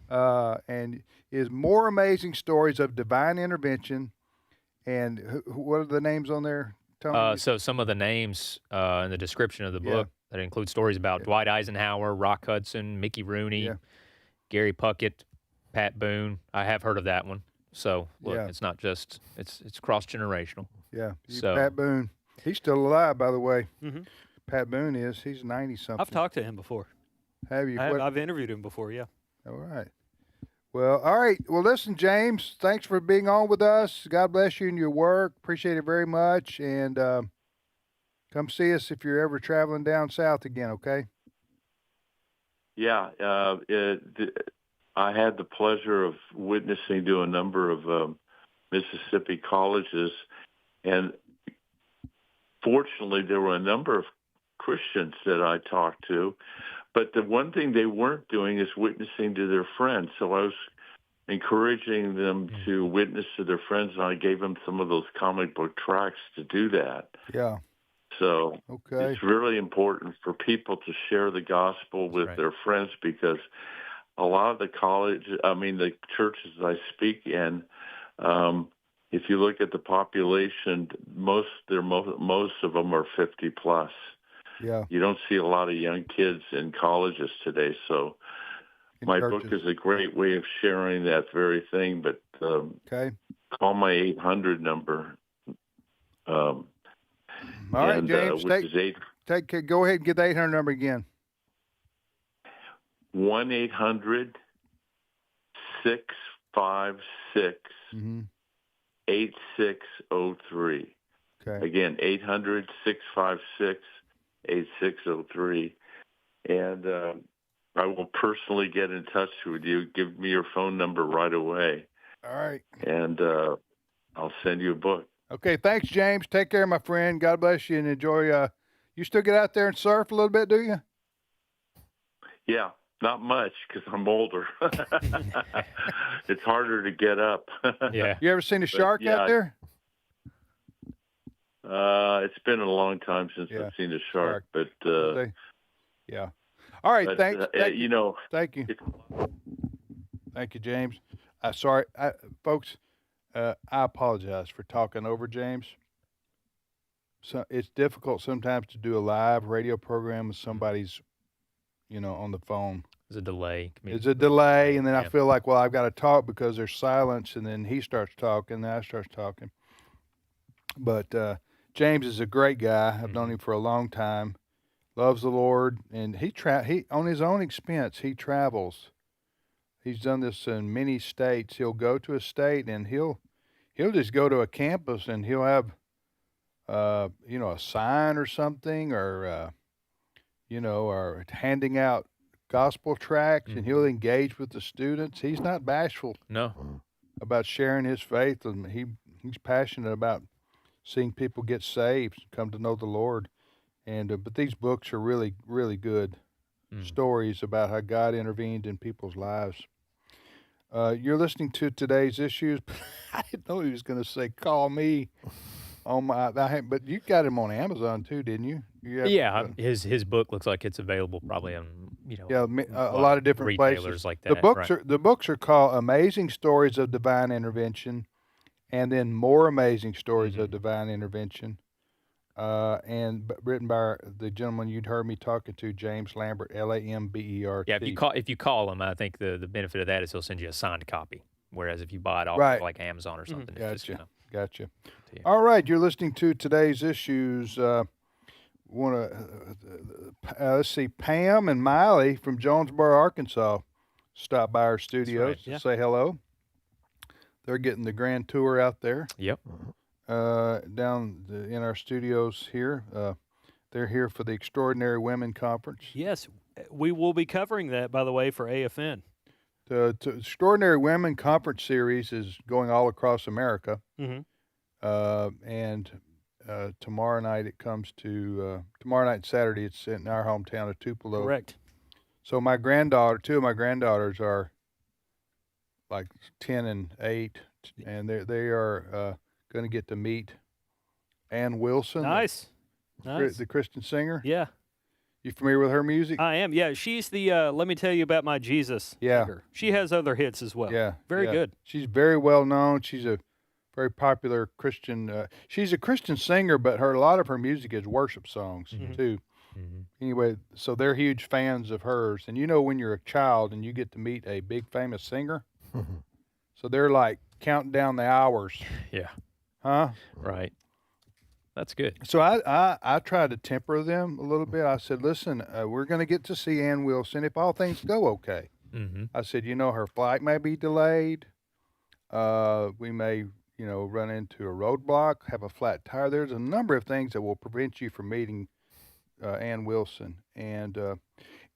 And is More Amazing Stories of Divine Intervention. And what are the names on there, Tony? So some of the names in the description of the book that include stories about Dwight Eisenhower, Rock Hudson, Mickey Rooney, Gary Puckett, Pat Boone. I have heard of that one. So look, it's not just it's cross-generational. Yeah. So Pat Boone. He's still alive, by the way. Mm-hmm. Pat Boone is. He's 90-something. I've talked to him before. Have you? I've interviewed him before, yeah. All right. Well, all right. Well, listen, James, thanks for being on with us. God bless you and your work. Appreciate it very much. And come see us if you're ever traveling down south again, okay? Yeah. I had the pleasure of witnessing to a number of Mississippi colleges, and fortunately, there were a number of Christians that I talked to, but the one thing they weren't doing is witnessing to their friends. So I was encouraging them to witness to their friends, and I gave them some of those comic book tracts to do that. Yeah. So it's really important for people to share the gospel with their friends, because a lot of the the churches I speak in, if you look at the population, most of them are 50 plus. Yeah. You don't see a lot of young kids in colleges today. So my book is a great way of sharing that very thing. But call my 800 number. All right, James. Go ahead and get the 800 number again. 1-800-656-8603. Okay. Again, 800-656-8603. And I will personally get in touch with you. Give me your phone number right away. All right. And I'll send you a book. Okay. Thanks, James. Take care, my friend. God bless you, and enjoy. You still get out there and surf a little bit, do you? Yeah. Not much, because I'm older. It's harder to get up. Yeah. You ever seen a shark out there? It's been a long time since I've seen a shark, but yeah. All right, thank you. Thank you. Thank you, James. Sorry, folks. I apologize for talking over James. So it's difficult sometimes to do a live radio program with somebody's, on the phone. There's a delay. It's a delay, and then I feel like, well, I've got to talk because there's silence, and then he starts talking, and then I start talking. But James is a great guy. I've known him for a long time. Loves the Lord, and he on his own expense, he travels. He's done this in many states. He'll go to a state, and he'll just go to a campus, and he'll have a sign or something, or or handing out gospel tracts, and he'll engage with the students. He's not bashful about sharing his faith, and he's passionate about seeing people get saved, come to know the Lord. And but these books are really, really good stories about how God intervened in people's lives. You're listening to Today's Issues. I didn't know he was going to say call me on but you got him on Amazon too, didn't you? His book looks like it's available probably on a lot of different retailers places. like that. The books are called Amazing Stories of Divine Intervention, and then More Amazing Stories of Divine Intervention, and written by the gentleman you'd heard me talking to, James Lambert, Lambert. Yeah, if you call him, I think the benefit of that is he'll send you a signed copy. Whereas if you buy it off of like Amazon or something, it's just, Gotcha. All right, you're listening to Today's Issues. Let's see, Pam and Miley from Jonesboro, Arkansas, stopped by our studios to say hello. They're getting the grand tour out there. Yep. Down in our studios here. They're here for the Extraordinary Women Conference. Yes, we will be covering that, by the way, for AFN. The Extraordinary Women Conference series is going all across America. Mm-hmm. And tomorrow night it comes to, tomorrow night and Saturday, it's in our hometown of Tupelo. Correct. So two of my granddaughters are like 10 and 8, and they are going to get to meet Ann Wilson. Nice. The Christian singer. Yeah. You familiar with her music? I am. Yeah, she's the Let Me Tell You About My Jesus. Yeah. singer. She has other hits as well. Yeah. Very good. She's very well known. She's a very popular Christian. She's a Christian singer, but a lot of her music is worship songs too. Mm-hmm. Anyway, so they're huge fans of hers. And when you're a child and you get to meet a big famous singer, so they're like counting down the hours. Yeah. Huh? Right. That's good. So I tried to temper them a little bit. I said, listen, we're going to get to see Ann Wilson if all things go okay. Mm-hmm. I said, her flight may be delayed. We may, run into a roadblock, have a flat tire. There's a number of things that will prevent you from meeting Ann Wilson. And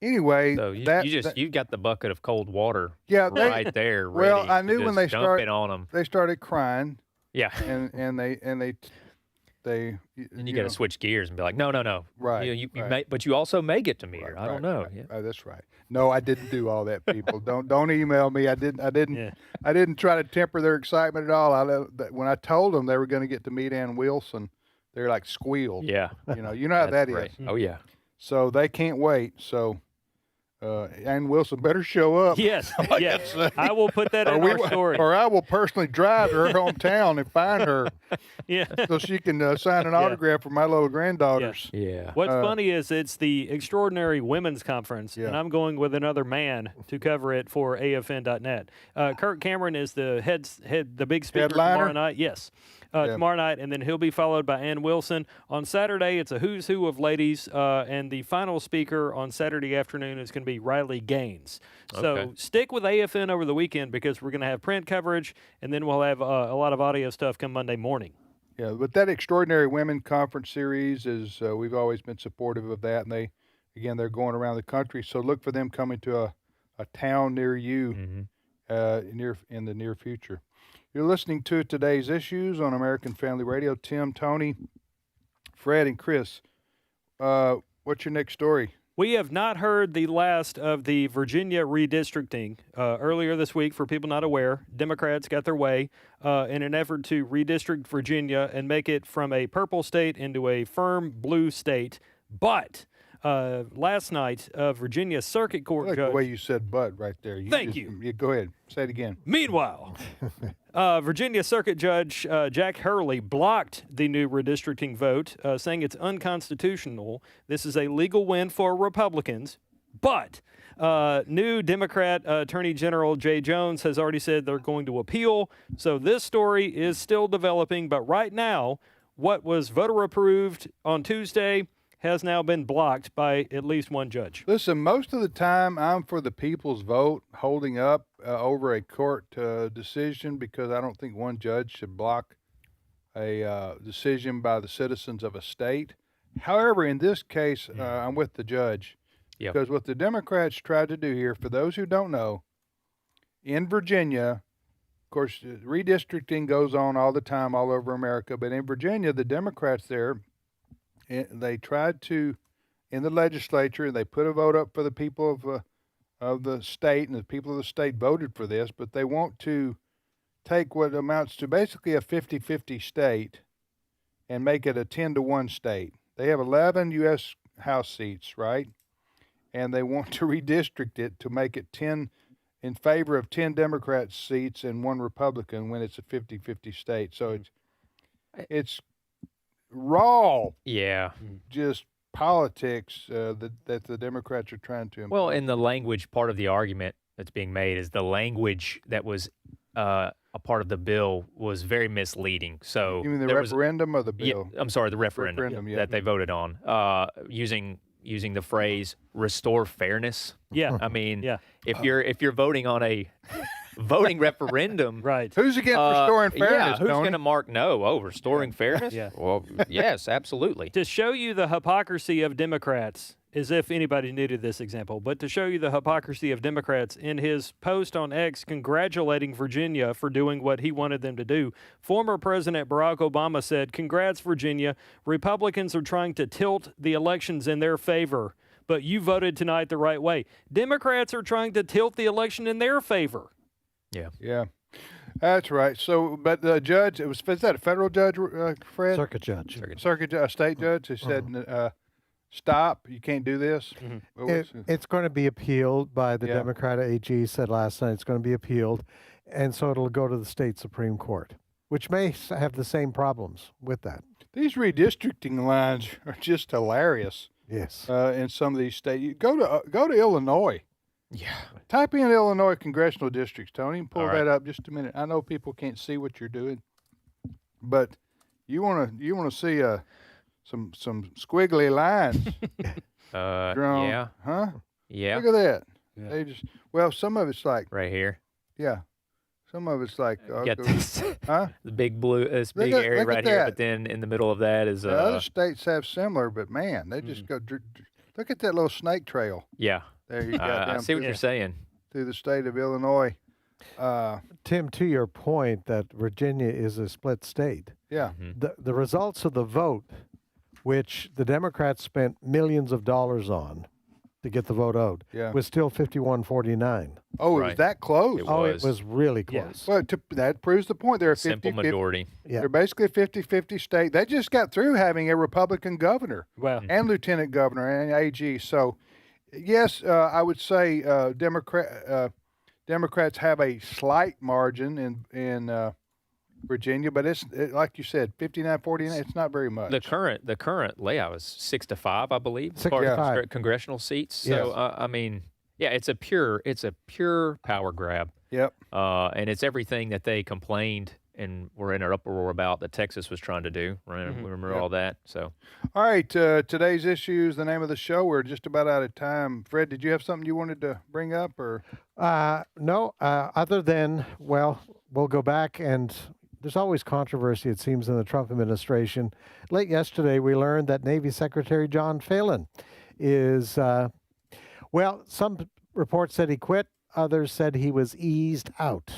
anyway, so you got the bucket of cold water. Yeah, right there. I knew when they started on them. They started crying. Yeah, and they they. And you got to switch gears and be like, no. Right. You right. may, but you also may get to meet her. Right, I don't know. Right. Yeah. That's right. No, I didn't do all that. People, don't email me. I didn't try to temper their excitement at all. When I told them they were going to get to meet Ann Wilson, they're like squealed. Yeah. You know how that great. is. Oh yeah. So they can't wait. So. Ann Wilson better show up. Yes, yes. I will put that in our story. Or I will personally drive to her hometown and find her. Yeah. So she can sign an autograph for my little granddaughters. Yeah. What's funny is it's the Extraordinary Women's Conference, and I'm going with another man to cover it for AFN.net. Kirk Cameron is the the big speaker tomorrow night. Yes. Tomorrow night, and then he'll be followed by Ann Wilson. On Saturday, it's a who's who of ladies, and the final speaker on Saturday afternoon is going to be Riley Gaines. So stick with AFN over the weekend because we're going to have print coverage, and then we'll have a lot of audio stuff come Monday morning. Yeah, but that Extraordinary Women Conference series is we've always been supportive of that, and they're going around the country. So look for them coming to a town near you in the near future. You're listening to Today's Issues on American Family Radio. Tim, Tony, Fred, and Chris. What's your next story? We have not heard the last of the Virginia redistricting. Earlier this week, for people not aware, Democrats got their way in an effort to redistrict Virginia and make it from a purple state into a firm blue state. But last night, Virginia Circuit Court judge... the way you said "but" right there. Thank you. Go ahead. Say it again. Meanwhile, Virginia Circuit Judge Jack Hurley blocked the new redistricting vote, saying it's unconstitutional. This is a legal win for Republicans. But new Democrat Attorney General Jay Jones has already said they're going to appeal. So this story is still developing. But right now, what was voter approved on Tuesday has now been blocked by at least one judge. Listen, most of the time I'm for the people's vote holding up over a court decision because I don't think one judge should block a decision by the citizens of a state. However, in this case, I'm with the judge because what the Democrats tried to do here, for those who don't know, in Virginia, of course, redistricting goes on all the time all over America, but in Virginia, the Democrats there, they tried to, in the legislature, they put a vote up for the people of the state, and the people of the state voted for this, but they want to take what amounts to basically a 50-50 state and make it a 10-1 state. They have 11 U.S. House seats, right? And they want to redistrict it to make it 10 in favor of 10 Democrat seats and 1 Republican when it's a 50-50 state. So it's raw, just politics that the Democrats are trying to impose. Well, and the language part of the argument that's being made is the language that was a part of the bill was very misleading. So you mean the referendum or the bill? Yeah, I'm sorry, the referendum that they voted on, using the phrase "restore fairness." Yeah, I mean, if you're voting on a voting referendum, right? Who's against restoring fairness? Who's going to mark no? Oh, restoring fairness? Yeah. Well, yes, absolutely. To show you the hypocrisy of Democrats, as if anybody needed this example, but to show you the hypocrisy of Democrats, in his post on X congratulating Virginia for doing what he wanted them to do, former President Barack Obama said, "Congrats, Virginia. Republicans are trying to tilt the elections in their favor, but you voted tonight the right way. Democrats are trying to tilt the election in their favor." Yeah, that's right. So, but the judge, is that a federal judge, Fred? Circuit judge. State judge who said, stop, you can't do this. It's going to be appealed by the Democrat AG, said last night it's going to be appealed, and so it'll go to the state Supreme Court, which may have the same problems with that. These redistricting lines are just hilarious. Yes. In some of these states. Go to Illinois. Yeah. Type in Illinois congressional districts, Tony, and pull that up just a minute. I know people can't see what you're doing, but you want to see some squiggly lines. Drawn. Yeah. Huh? Yeah. Look at that. Yeah. They just some of it's like right here. Yeah. Some of it's like get this, huh? The big blue, this big area right here, but then in the middle of that is other states have similar, but man, they just go. Look at that little snake trail. Yeah. There you go. I see what you're saying. Through the state of Illinois. Tim, to your point that Virginia is a split state. Yeah. The results of the vote, which the Democrats spent millions of dollars on to get the vote out, was still 51-49. Oh, it was that close? It was really close. Well, that proves the point. They're a simple majority. They're basically a 50-50 state. They just got through having a Republican governor and lieutenant governor and AG. So, yes, I would say Democrats have a slight margin in Virginia, but it's like you said, 59-49. It's not very much. The current layout is 6-5, I believe, 6-5 congressional seats. So I mean, it's a pure power grab. Yep. And it's everything that they complained and were in an uproar about that Texas was trying to do. Right? We remember all that. So, all right, today's issues, the name of the show. We're just about out of time. Fred, did you have something you wanted to bring up, or? No. Other than we'll go back and. There's always controversy, it seems, in the Trump administration. Late yesterday, we learned that Navy Secretary John Phelan is, some reports said he quit. Others said he was eased out.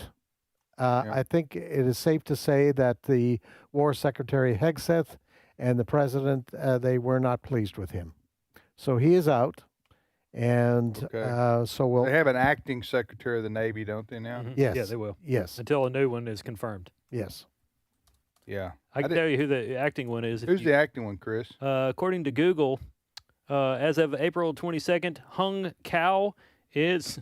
I think it is safe to say that the War Secretary Hegseth and the President, they were not pleased with him. So he is out. And so we'll... They have an acting Secretary of the Navy, don't they now? Yes. Yeah, they will. Yes. Until a new one is confirmed. Yes. Yeah. I can tell you who the acting one is. Who's the acting one, Chris? According to Google, as of April 22nd, Hung Cao is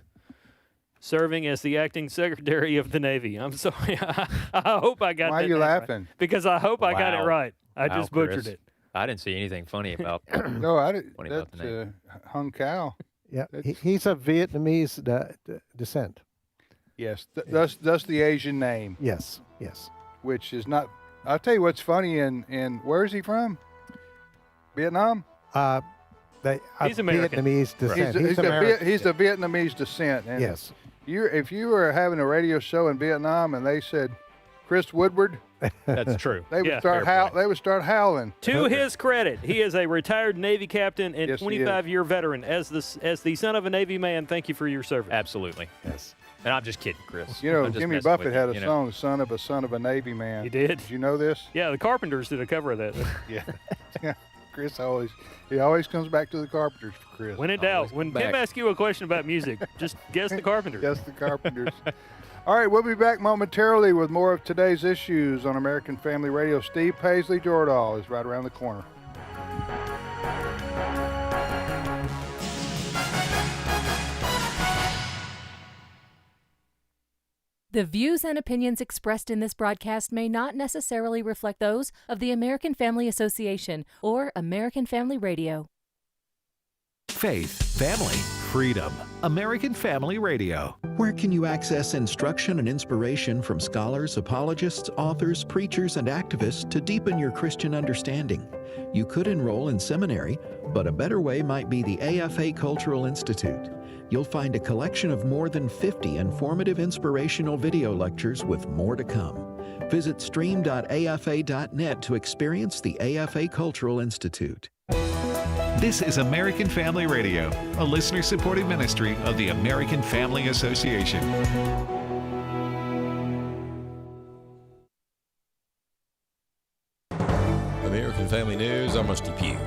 serving as the acting Secretary of the Navy. I'm sorry. I hope I got that. Why are you laughing? Right. Because I hope I got it right. I just butchered Chris. it. I didn't see anything funny about No, I didn't. That's Hung Cao. Yeah, he's of Vietnamese descent. Yes, thus the Asian name. Yes. Which is not. I'll tell you what's funny. In where is he from? Vietnam. He's American. Vietnamese descent. He's of Vietnamese descent. And yes. If you were having a radio show in Vietnam and they said Chris Woodward. That's true. They would start howling. To his credit, he is a retired Navy captain and 25-year veteran. As the son of a Navy man, thank you for your service. Absolutely. Yes. And I'm just kidding, Chris. You know, Jimmy Buffett had a song, "Son of a Navy Man." He did. Did you know this? Yeah, the Carpenters did a cover of that. Yeah. Chris always comes back to the Carpenters for Chris. When in doubt, when Tim asks you a question about music, just guess the Carpenters. Guess the Carpenters. All right, we'll be back momentarily with more of today's issues on American Family Radio. Steve Paisley Jordahl is right around the corner. The views and opinions expressed in this broadcast may not necessarily reflect those of the American Family Association or American Family Radio. Faith, family, freedom. American Family Radio. Where can you access instruction and inspiration from scholars, apologists, authors, preachers, and activists to deepen your Christian understanding? You could enroll in seminary, but a better way might be the AFA Cultural Institute. You'll find a collection of more than 50 informative inspirational video lectures with more to come. Visit stream.afa.net to experience the AFA Cultural Institute. This is American Family Radio, a listener-supported ministry of the American Family Association. American Family News, I'm Rusty Pugh.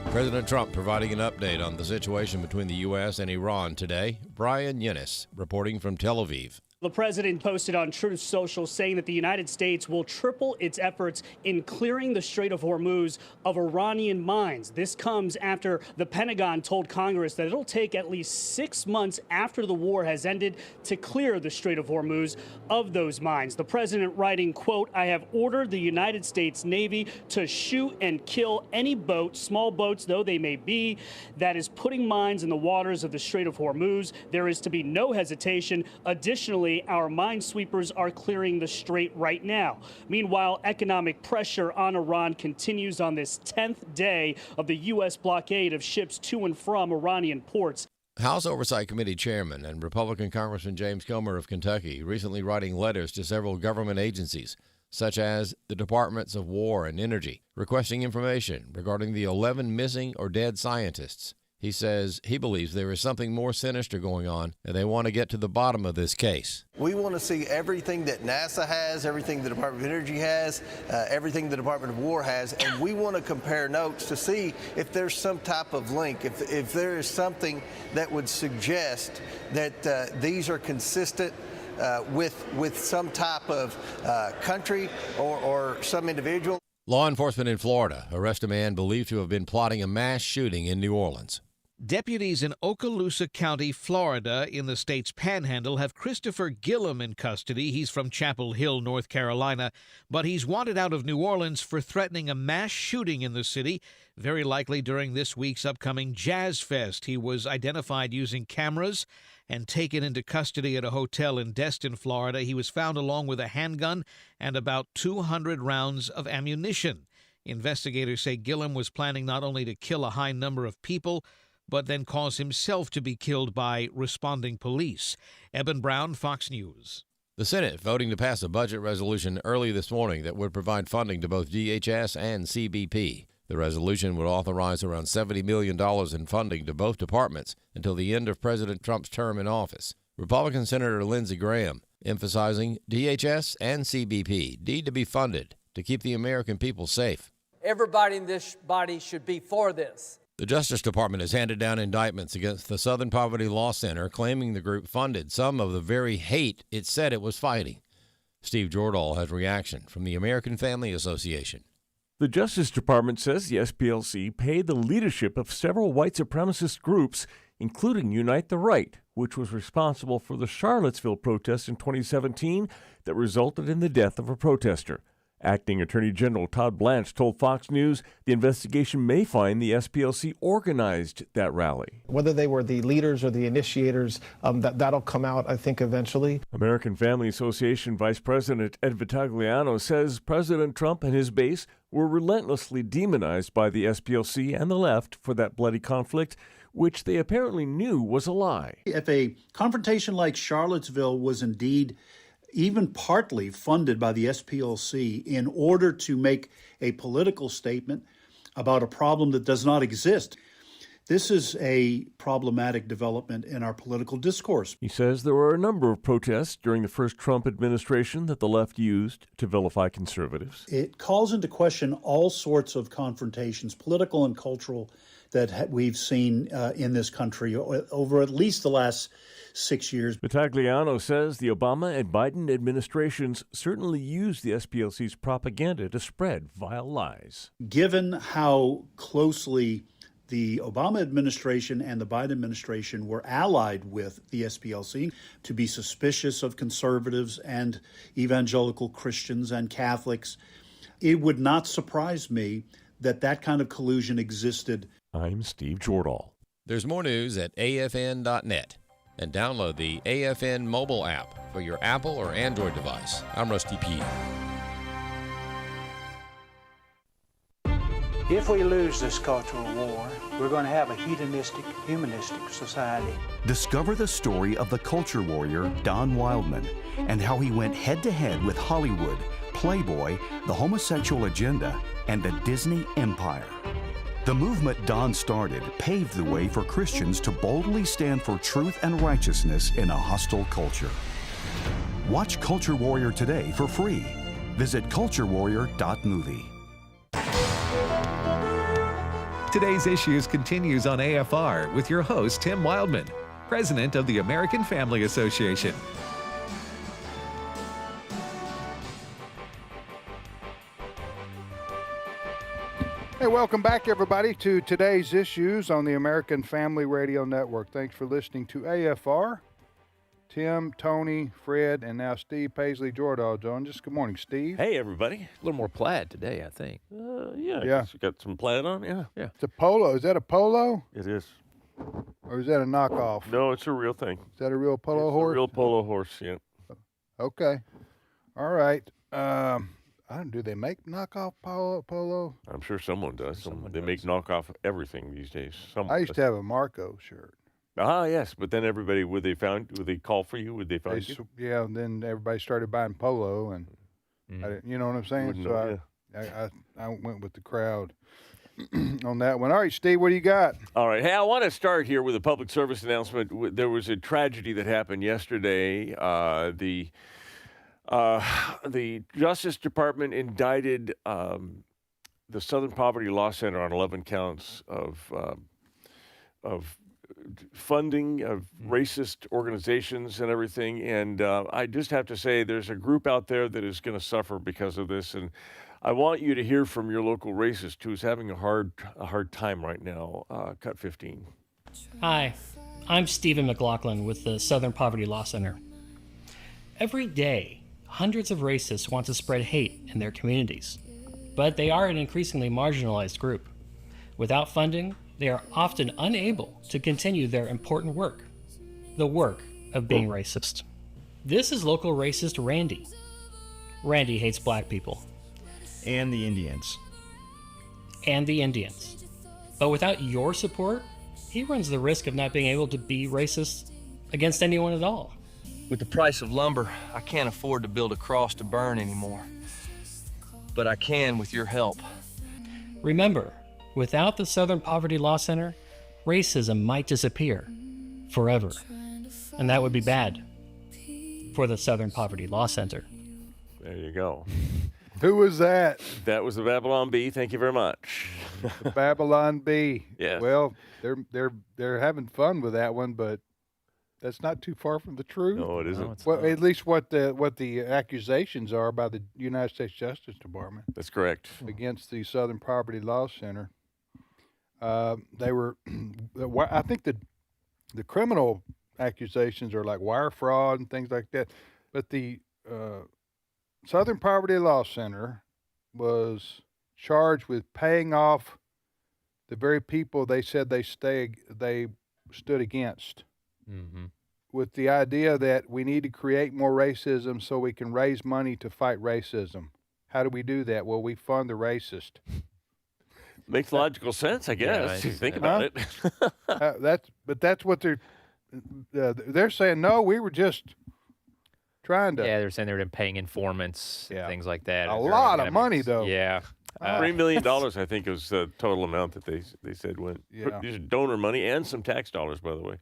President Trump providing an update on the situation between the U.S. and Iran today. Brian Yunus reporting from Tel Aviv. The president posted on Truth Social saying that the United States will triple its efforts in clearing the Strait of Hormuz of Iranian mines. This comes after the Pentagon told Congress that it'll take at least 6 months after the war has ended to clear the Strait of Hormuz of those mines. The president writing, quote, "I have ordered the United States Navy to shoot and kill any boat, small boats though they may be, that is putting mines in the waters of the Strait of Hormuz. There is to be no hesitation. Additionally, our minesweepers are clearing the strait right now." Meanwhile, economic pressure on Iran continues on this 10th day of the U.S. blockade of ships to and from Iranian ports. House Oversight Committee Chairman and Republican Congressman James Comer of Kentucky recently writing letters to several government agencies, such as the Departments of War and Energy, requesting information regarding the 11 missing or dead scientists. He says he believes there is something more sinister going on, and they want to get to the bottom of this case. We want to see everything that NASA has, everything the Department of Energy has, everything the Department of War has, and we want to compare notes to see if there's some type of link, if there is something that would suggest that these are consistent with some type of country or some individual. Law enforcement in Florida arrest a man believed to have been plotting a mass shooting in New Orleans. Deputies in Okaloosa County, Florida, in the state's panhandle, have Christopher Gillum in custody. He's from Chapel Hill, North Carolina, but he's wanted out of New Orleans for threatening a mass shooting in the city, very likely during this week's upcoming Jazz Fest. He was identified using cameras and taken into custody at a hotel in Destin, Florida. He was found along with a handgun and about 200 rounds of ammunition. Investigators say Gillum was planning not only to kill a high number of people, but then cause himself to be killed by responding police. Eben Brown, Fox News. The Senate voting to pass a budget resolution early this morning that would provide funding to both DHS and CBP. The resolution would authorize around $70 million in funding to both departments until the end of President Trump's term in office. Republican Senator Lindsey Graham emphasizing DHS and CBP need to be funded to keep the American people safe. Everybody in this body should be for this. The Justice Department has handed down indictments against the Southern Poverty Law Center, claiming the group funded some of the very hate it said it was fighting. Steve Jordahl has reaction from the American Family Association. The Justice Department says the SPLC paid the leadership of several white supremacist groups, including Unite the Right, which was responsible for the Charlottesville protests in 2017 that resulted in the death of a protester. Acting Attorney General Todd Blanche told Fox News the investigation may find the SPLC organized that rally. Whether they were the leaders or the initiators, that'll come out, I think, eventually. American Family Association Vice President Ed Vitagliano says President Trump and his base were relentlessly demonized by the SPLC and the left for that bloody conflict, which they apparently knew was a lie. If a confrontation like Charlottesville was indeed even partly funded by the SPLC in order to make a political statement about a problem that does not exist, this is a problematic development in our political discourse. He says there were a number of protests during the first Trump administration that the left used to vilify conservatives. It calls into question all sorts of confrontations, political and cultural, that we've seen in this country over at least the last 6 years. Vitagliano says the Obama and Biden administrations certainly used the SPLC's propaganda to spread vile lies. Given how closely the Obama administration and the Biden administration were allied with the SPLC, to be suspicious of conservatives and evangelical Christians and Catholics, it would not surprise me that that kind of collusion existed. I'm Steve Jordahl. There's more news at afn.net. And download the AFN mobile app for your Apple or Android device. I'm Rusty P. If we lose this cultural war, we're going to have a hedonistic, humanistic society. Discover the story of the culture warrior Don Wildmon and how he went head-to-head with Hollywood, Playboy, the homosexual agenda, and the Disney empire. The movement Don started paved the way for Christians to boldly stand for truth and righteousness in a hostile culture. Watch Culture Warrior today for free. Visit culturewarrior.movie. Today's Issues continues on AFR with your host, Tim Wildman, president of the American Family Association. Hey, welcome back, everybody, to Today's Issues on the American Family Radio Network. Thanks for listening to AFR. Tim, Tony, Fred, and now Steve Paisley Jordahl joined us. Good morning, Steve. Hey, everybody. A little more plaid today, I think. Yeah. You got some plaid on? Yeah. It's a polo. Is that a polo? It is. Or is that a knockoff? No, it's a real thing. Is that a real polo horse? A real polo horse, yeah. Okay. All right. Do they make knockoff polo? I'm sure someone does. They make knockoff everything these days. I used to have a Marco shirt. Ah, yes, but then everybody, would they call for you? Would they find you? Yeah, and then everybody started buying polo, and I didn't, you know what I'm saying? I went with the crowd. on that one. All right, Steve, what do you got? All right. Hey, I want to start here with a public service announcement. There was a tragedy that happened yesterday. The Justice Department indicted the Southern Poverty Law Center on 11 counts of funding of racist organizations and everything. And I just have to say, there's a group out there that is going to suffer because of this. And I want you to hear from your local racist who's having a hard time right now. Cut 15. Hi, I'm Stephen McLaughlin with the Southern Poverty Law Center. Every day, hundreds of racists want to spread hate in their communities, but they are an increasingly marginalized group. Without funding, they are often unable to continue their important work, the work of being racist. This is local racist Randy. Randy hates black people. And the Indians. And the Indians. But without your support, he runs the risk of not being able to be racist against anyone at all. With the price of lumber, I can't afford to build a cross to burn anymore. But I can with your help. Remember, without the Southern Poverty Law Center, racism might disappear forever. And that would be bad for the Southern Poverty Law Center. There you go. Who was that? That was the Babylon Bee. Thank you very much. The Babylon Bee. Yeah. Well, they're having fun with that one, but that's not too far from the truth. No, it isn't. No, well, at least what the accusations are by the United States Justice Department. That's correct. Against the Southern Poverty Law Center. They were, I think the criminal accusations are like wire fraud and things like that, but the Southern Poverty Law Center was charged with paying off the very people they said they stood against, with the idea that we need to create more racism so we can raise money to fight racism. How do we do that? Well, we fund the racist. Makes logical sense, I guess. Yeah, think about it. That's what they're saying. No, we were just trying to. Yeah, they're saying they're paying informants, things like that. A lot of money, though. Yeah. $3 million, I think, was the total amount that they said went. Yeah. These are donor money and some tax dollars, by the way.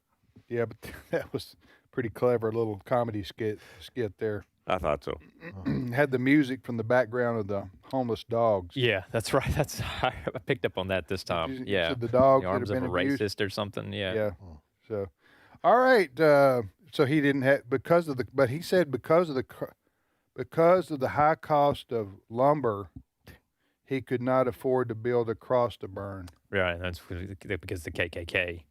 Yeah, but that was pretty clever little comedy skit there. I thought so. Had the music from the background of the homeless dogs. Yeah, that's right. I picked up on that this time. You yeah, said the dogs the arms that of have a been racist or something. Yeah. Yeah. So, all right. So he didn't have but he said because of the high cost of lumber, he could not afford to build a cross to burn. Right. That's because the KKK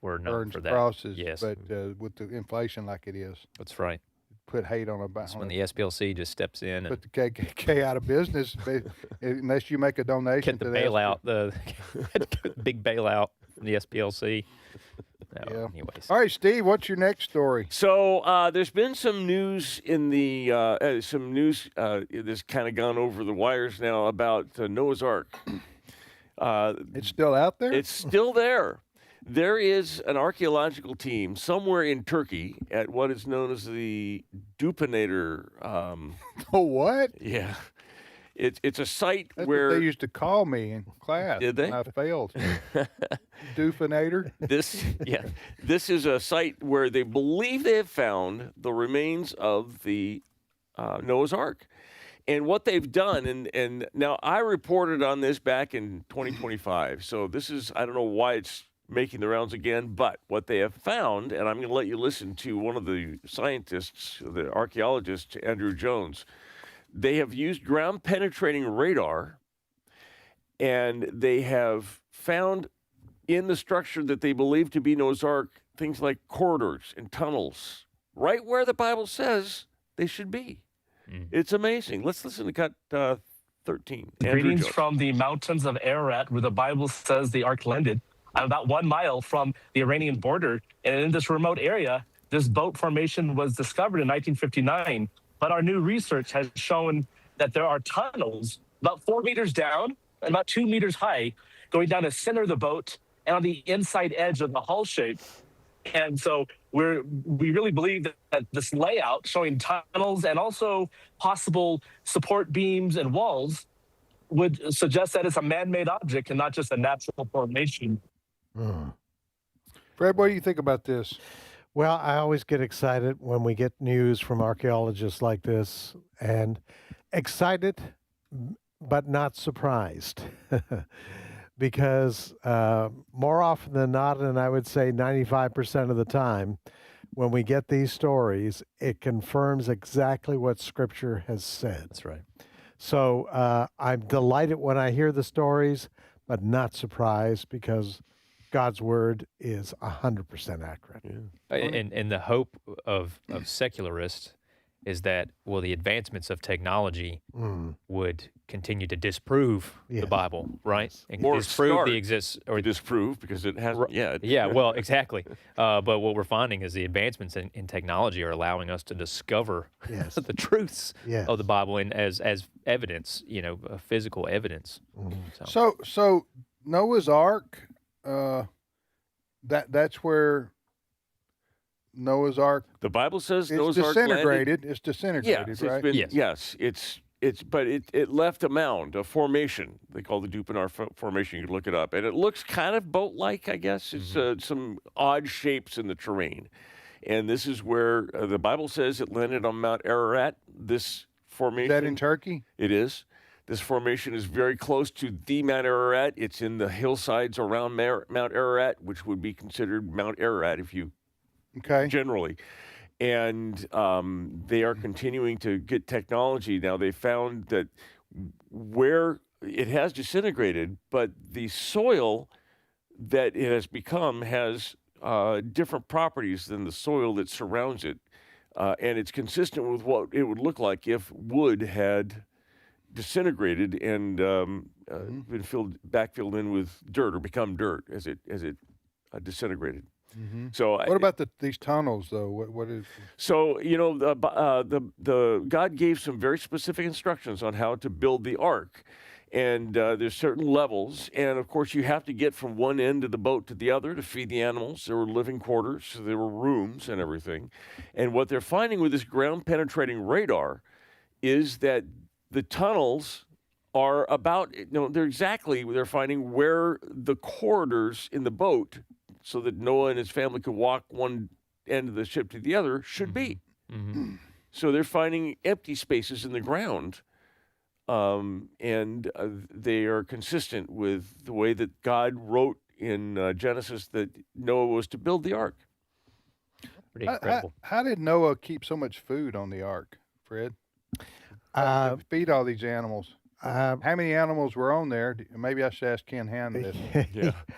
were known burns for that. crosses. Yes. But with the inflation like it is, that's right. Put hate on a. That's when the SPLC just steps in. Put the KKK out of business unless you make a donation. Get the bailout, the big bailout from the SPLC. No, yeah. Anyways. All right, Steve, what's your next story? So there's been some news in the that's kind of gone over the wires now about Noah's Ark. It's still out there? It's still there. There is an archaeological team somewhere in Turkey at what is known as the Dupinator. Oh, what? Yeah. It's a site That's where what they used to call me in class. Did they? And I failed. Dupinator. This is a site where they believe they have found the remains of the Noah's Ark. And what they've done, and now I reported on this back in 2025, so this is, I don't know why it's making the rounds again, but what they have found, and I'm going to let you listen to one of the scientists, the archaeologist, Andrew Jones. They have used ground-penetrating radar, and they have found in the structure that they believe to be Noah's Ark things like corridors and tunnels, right where the Bible says they should be. It's amazing. Let's listen to cut 13. Greetings from the mountains of Ararat, where the Bible says the ark landed. I'm about 1 mile from the Iranian border, and in this remote area, this boat formation was discovered in 1959. But our new research has shown that there are tunnels about 4 meters down and about 2 meters high going down the center of the boat and on the inside edge of the hull shape. And so we really believe that this layout showing tunnels and also possible support beams and walls would suggest that it's a man-made object and not just a natural formation. Fred, what do you think about this? Well, I always get excited when we get news from archaeologists like this, and excited but not surprised. Because more often than not, and I would say 95% of the time, when we get these stories, it confirms exactly what Scripture has said. That's right. So I'm delighted when I hear the stories, but not surprised because God's word is 100% accurate. Yeah. And the hope of secularists is that, well, the advancements of technology would continue to disprove the Bible, right? And Or disprove the exists, or disprove, because it hasn't yet. Yeah, well, exactly. But what we're finding is the advancements in technology are allowing us to discover the truths of the Bible and as evidence, physical evidence. So Noah's Ark, that's where Noah's Ark. The Bible says it's Noah's Ark landed. It's disintegrated, right? But it left a mound, a formation. They call the Dupinar Formation. You can look it up, and it looks kind of boat-like, I guess. It's some odd shapes in the terrain, and this is where the Bible says it landed on Mount Ararat. This formation. Is that in Turkey? It is. This formation is very close to the Mount Ararat. It's in the hillsides around Mount Ararat, which would be considered Mount Ararat if you generally. And they are continuing to get technology. Now, they found that where it has disintegrated, but the soil that it has become has different properties than the soil that surrounds it. And it's consistent with what it would look like if wood had disintegrated and been backfilled in with dirt or become dirt as it disintegrated. So what about these tunnels, though? What is? So the God gave some very specific instructions on how to build the ark, and there's certain levels, and of course you have to get from one end of the boat to the other to feed the animals. There were living quarters, so there were rooms and everything, and what they're finding with this ground-penetrating radar is that the tunnels are they're finding where the corridors in the boat, so that Noah and his family could walk one end of the ship to the other, should be. So they're finding empty spaces in the ground, and they are consistent with the way that God wrote in Genesis that Noah was to build the ark. Pretty incredible. How did Noah keep so much food on the ark, Fred? Feed all these animals. How many animals were on there? Maybe I should ask Ken Hand this.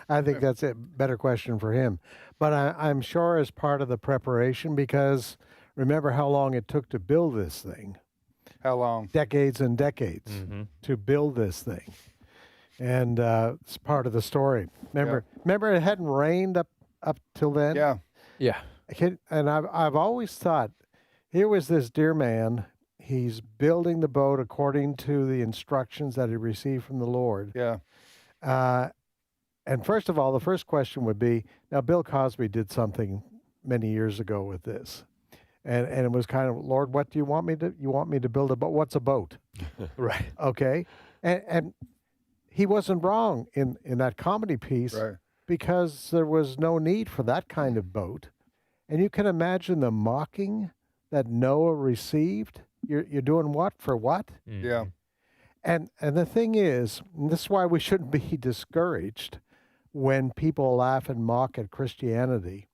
I think that's a better question for him. But I'm sure as part of the preparation, because remember how long it took to build this thing. How long? Decades and decades to build this thing. And it's part of the story. Remember it hadn't rained up till then? Yeah. And I've always thought, here was this dear man. He's building the boat according to the instructions that he received from the Lord. Yeah. And first of all, the first question would be, now Bill Cosby did something many years ago with this. And it was kind of, Lord, what do you want me to? You want me to build a boat? What's a boat? Right. Okay. And he wasn't wrong in that comedy piece, because there was no need for that kind of boat. And you can imagine the mocking that Noah received. You're doing what for what? Yeah. And the thing is, and this is why we shouldn't be discouraged when people laugh and mock at Christianity.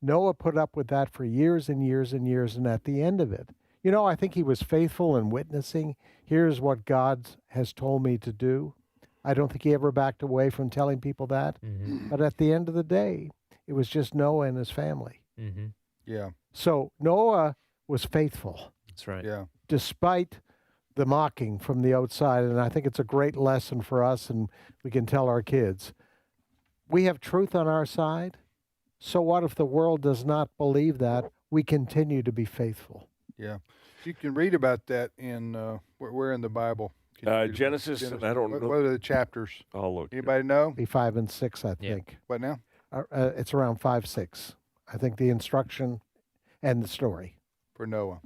Noah put up with that for years and years and years, and at the end of it, I think he was faithful in witnessing, here's what God has told me to do. I don't think he ever backed away from telling people that. But at the end of the day, it was just Noah and his family. Yeah. So Noah was faithful. That's right. Yeah. Despite the mocking from the outside. And I think it's a great lesson for us, and we can tell our kids, we have truth on our side. So what if the world does not believe that? We continue to be faithful. Yeah. You can read about that in, where in the Bible? Genesis, I don't know. What are the chapters? I'll look. Anybody know? Be 5 and 6, I think. What now? It's around 5, 6. I think the instruction and the story. For Noah.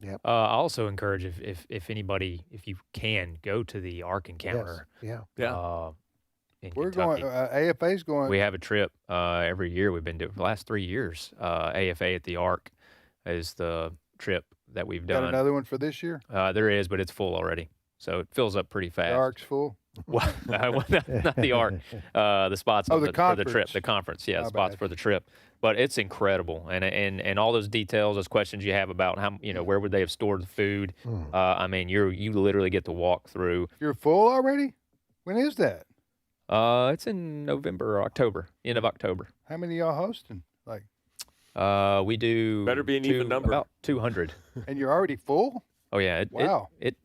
Yep. I also encourage if anybody, if you can, go to the Ark Encounter. Yes. In We're Kentucky. going. AFA's going. We have a trip every year. We've been doing for the last 3 years. AFA at the Ark is the trip that we've done. Got another one for this year? There is, but it's full already, so it fills up pretty fast. The Ark's full. Well, not the Ark. The spots for the trip, the conference. Yeah, the spots for the trip. But it's incredible, and all those details, those questions you have about how where would they have stored the food. I mean, you literally get to walk through. You're full already? When is that? It's in November or October, end of October. How many y'all hosting? Like, we do better be an even number. About 200. And you're already full? Oh yeah, wow. It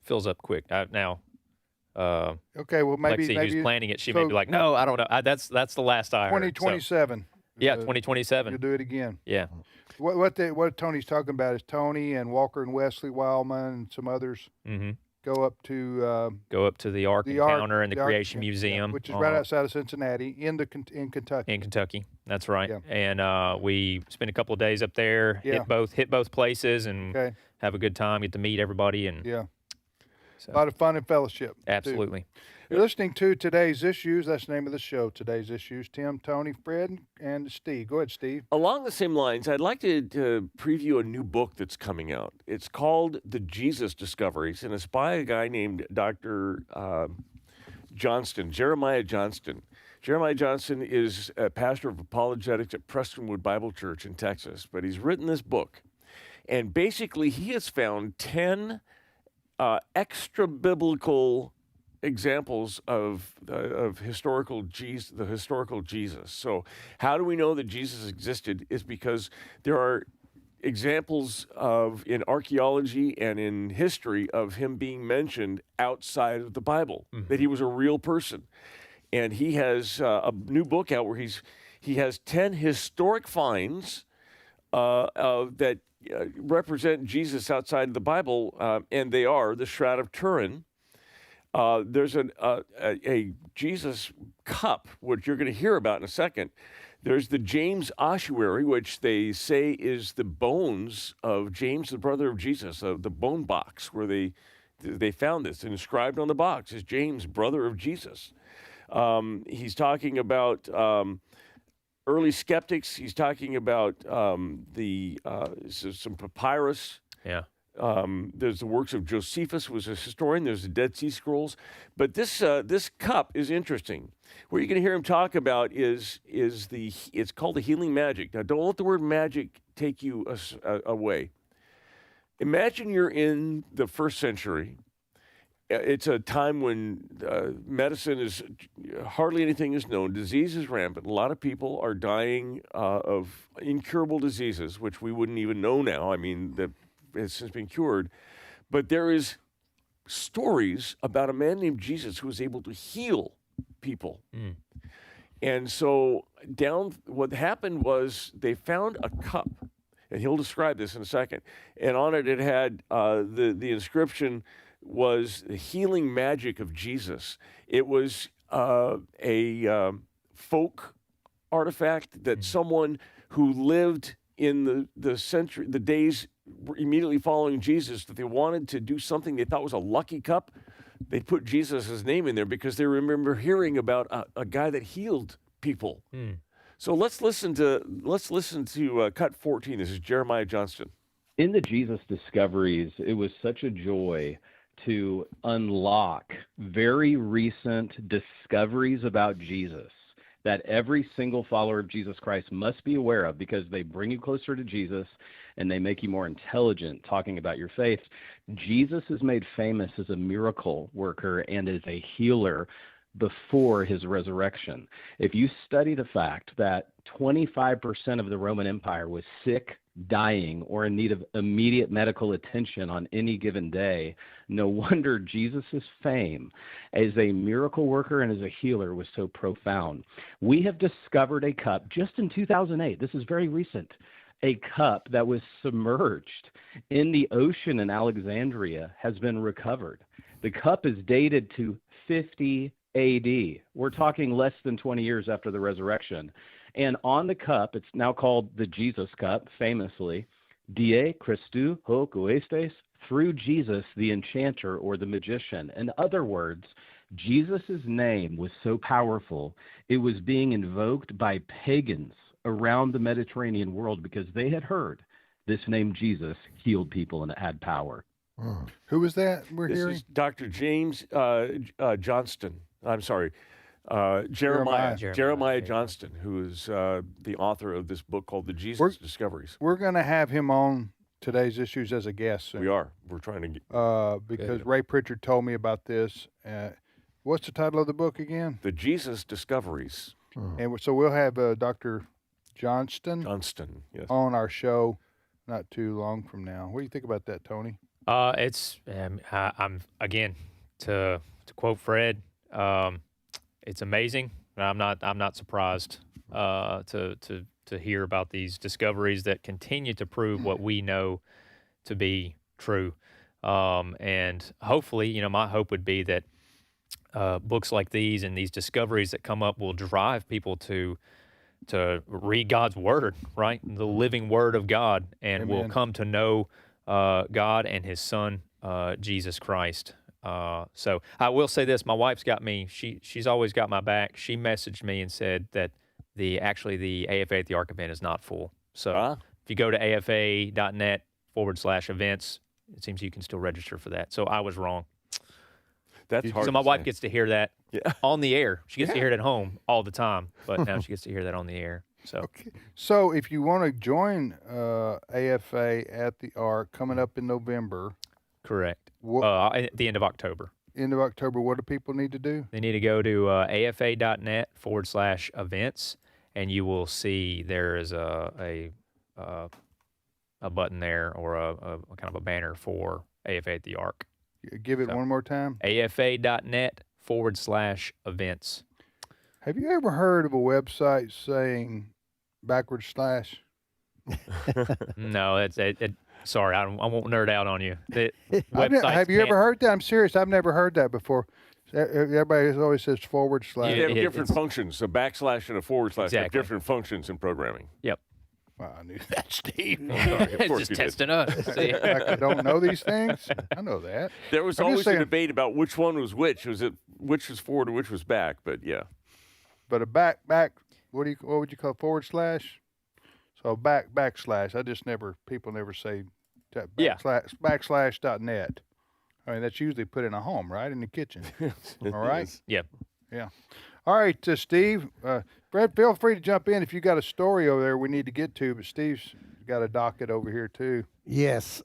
fills up quick now. Okay, well maybe Lexi, who's planning it, she may be like, no, I don't know. That's the last I heard. 2027. Yeah, 2027. You'll do it again. Yeah. What Tony's talking about is Tony and Walker and Wesley Wildmon and some others. Mm-hmm. Go up to the Ark Encounter and the Creation Museum, which is right outside of Cincinnati, in Kentucky. In Kentucky, that's right. Yeah. And we spend a couple of days up there, hit both places, and have a good time. Get to meet everybody, and a lot of fun and fellowship. Absolutely. You're listening to Today's Issues. That's the name of the show, Today's Issues. Tim, Tony, Fred, and Steve. Go ahead, Steve. Along the same lines, I'd like to preview a new book that's coming out. It's called The Jesus Discoveries, and it's by a guy named Dr. Johnston, Jeremiah Johnston. Jeremiah Johnston is a pastor of apologetics at Prestonwood Bible Church in Texas, but he's written this book. And basically, he has found 10 extra-biblical examples of historical Jesus, the historical Jesus. So how do we know that Jesus existed? Is because there are examples in archaeology and in history of him being mentioned outside of the Bible, that he was a real person. And he has a new book out where he has 10 historic finds that represent Jesus outside of the Bible, and they are the Shroud of Turin. There's a Jesus cup, which you're going to hear about in a second. There's the James ossuary, which they say is the bones of James, the brother of Jesus, the bone box, where they found this. And inscribed on the box is James, brother of Jesus. He's talking about early skeptics. He's talking about some papyrus. Yeah. There's the works of Josephus, who was a historian. There's the Dead Sea Scrolls. But this cup is interesting. What you're going to hear him talk about is it's called the healing magic. Now, don't let the word magic take you away. Imagine you're in the 1st century. It's a time when medicine is hardly anything is known. Disease is rampant. A lot of people are dying of incurable diseases, which we wouldn't even know now. I mean, it's since been cured. But there is stories about a man named Jesus who was able to heal people. And so what happened was they found a cup, and he'll describe this in a second. And on it had the inscription was the healing magic of Jesus. It was a folk artifact that someone who lived in the days immediately following Jesus, that they wanted to do something they thought was a lucky cup, they put Jesus' name in there because they remember hearing about a guy that healed people. So let's listen to cut 14. This is Jeremiah Johnston. In the Jesus Discoveries, it was such a joy to unlock very recent discoveries about Jesus that every single follower of Jesus Christ must be aware of, because they bring you closer to Jesus and they make you more intelligent talking about your faith. Jesus is made famous as a miracle worker and as a healer before his resurrection. If you study the fact that 25% of the Roman Empire was sick, dying, or in need of immediate medical attention on any given day, no wonder Jesus' fame as a miracle worker and as a healer was so profound. We have discovered a cup just in 2008. This is very recent. A cup that was submerged in the ocean in Alexandria has been recovered. The cup is dated to 50 AD. We're talking less than 20 years after the resurrection. And on the cup, it's now called the Jesus Cup, famously, Die Christu hoc oestes, through Jesus, the enchanter or the magician. In other words, Jesus' name was so powerful, it was being invoked by pagans around the Mediterranean world because they had heard this name Jesus healed people and it had power. Who was that we're This hearing? is Dr. James Johnston. I'm sorry. Jeremiah Johnston, who is the author of this book called The Jesus Discoveries. We're going to have him on today's issues as a guest soon. We are. We're trying to get... because Ray Pritchard told me about this. What's the title of the book again? The Jesus Discoveries. And so we'll have Dr. Johnston yes, on our show not too long from now. What do you think about that, Tony? I'm again to quote Fred. It's amazing. I'm not surprised to hear about these discoveries that continue to prove what we know to be true. And hopefully, my hope would be that books like these and these discoveries that come up will drive people to read God's word, right? The living word of God, and Amen. will come to know God and His Son, Jesus Christ. So I will say this: my wife's got me. She's always got my back. She messaged me and said that the AFA at the Ark event is not full. So if you go to afa.net/events, it seems you can still register for that. So I was wrong. That's hard. So my to wife say. gets to hear that on the air. She gets to Yeah. hear it at home all the time, but now she gets to hear that on the air. So So if you want to join AFA at the Ark coming up in November. correct. At the end of October. End of October, what do people need to do? They need to go to afa.net/events, and you will see there is a button there, or a kind of a banner for AFA at the Ark. Give it one more time. afa.net/events. Have you ever heard of a website saying /? No, it. Sorry, I won't nerd out on you. Have you ever heard that? I'm serious. I've never heard that before. Everybody always says /. They have different functions. A backslash and a / have Exactly. different functions in programming. Yep. Wow, I knew that, Steve. Of course Just you did. testing us. Like I don't know these things. I know that. There was I'm just always a saying- debate about which one was which. Was it which was forward or which was back? But yeah. But a back. What would you call /? So backslash. People never say /net. I mean, that's usually put in a home, right? In the kitchen. All right? Yep. Yeah. All right, Steve. Fred, feel free to jump in if you got a story over there we need to get to, but Steve's got a docket over here, too. Yes.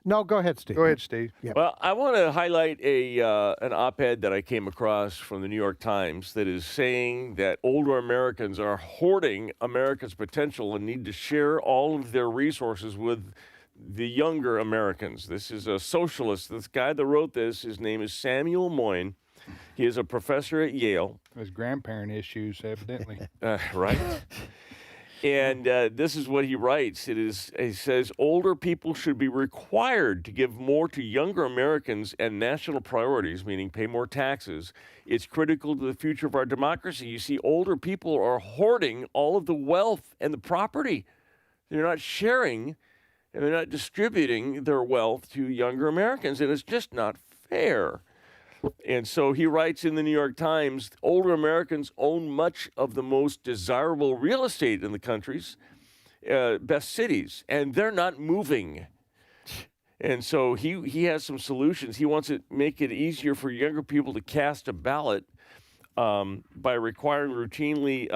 No, go ahead, Steve. Go ahead, Steve. Yep. Well, I want to highlight an op-ed that I came across from the New York Times that is saying that older Americans are hoarding America's potential and need to share all of their resources with the younger Americans. This is a socialist. This guy that wrote this, his name is Samuel Moyn. He is a professor at Yale. His grandparent issues, evidently. Right? And this is what he writes. He says, older people should be required to give more to younger Americans and national priorities, meaning pay more taxes. It's critical to the future of our democracy. You see, older people are hoarding all of the wealth and the property. They're not sharing, and they're not distributing their wealth to younger Americans, and it's just not fair. And so he writes in the New York Times, older Americans own much of the most desirable real estate in the country's best cities, and they're not moving. And so he has some solutions. He wants to make it easier for younger people to cast a ballot by requiring routinely,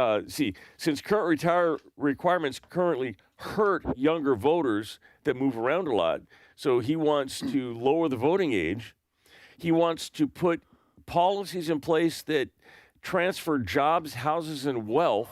since current retire requirements currently hurt younger voters that move around a lot, so he wants to lower the voting age. He wants to put policies in place that transfer jobs, houses, and wealth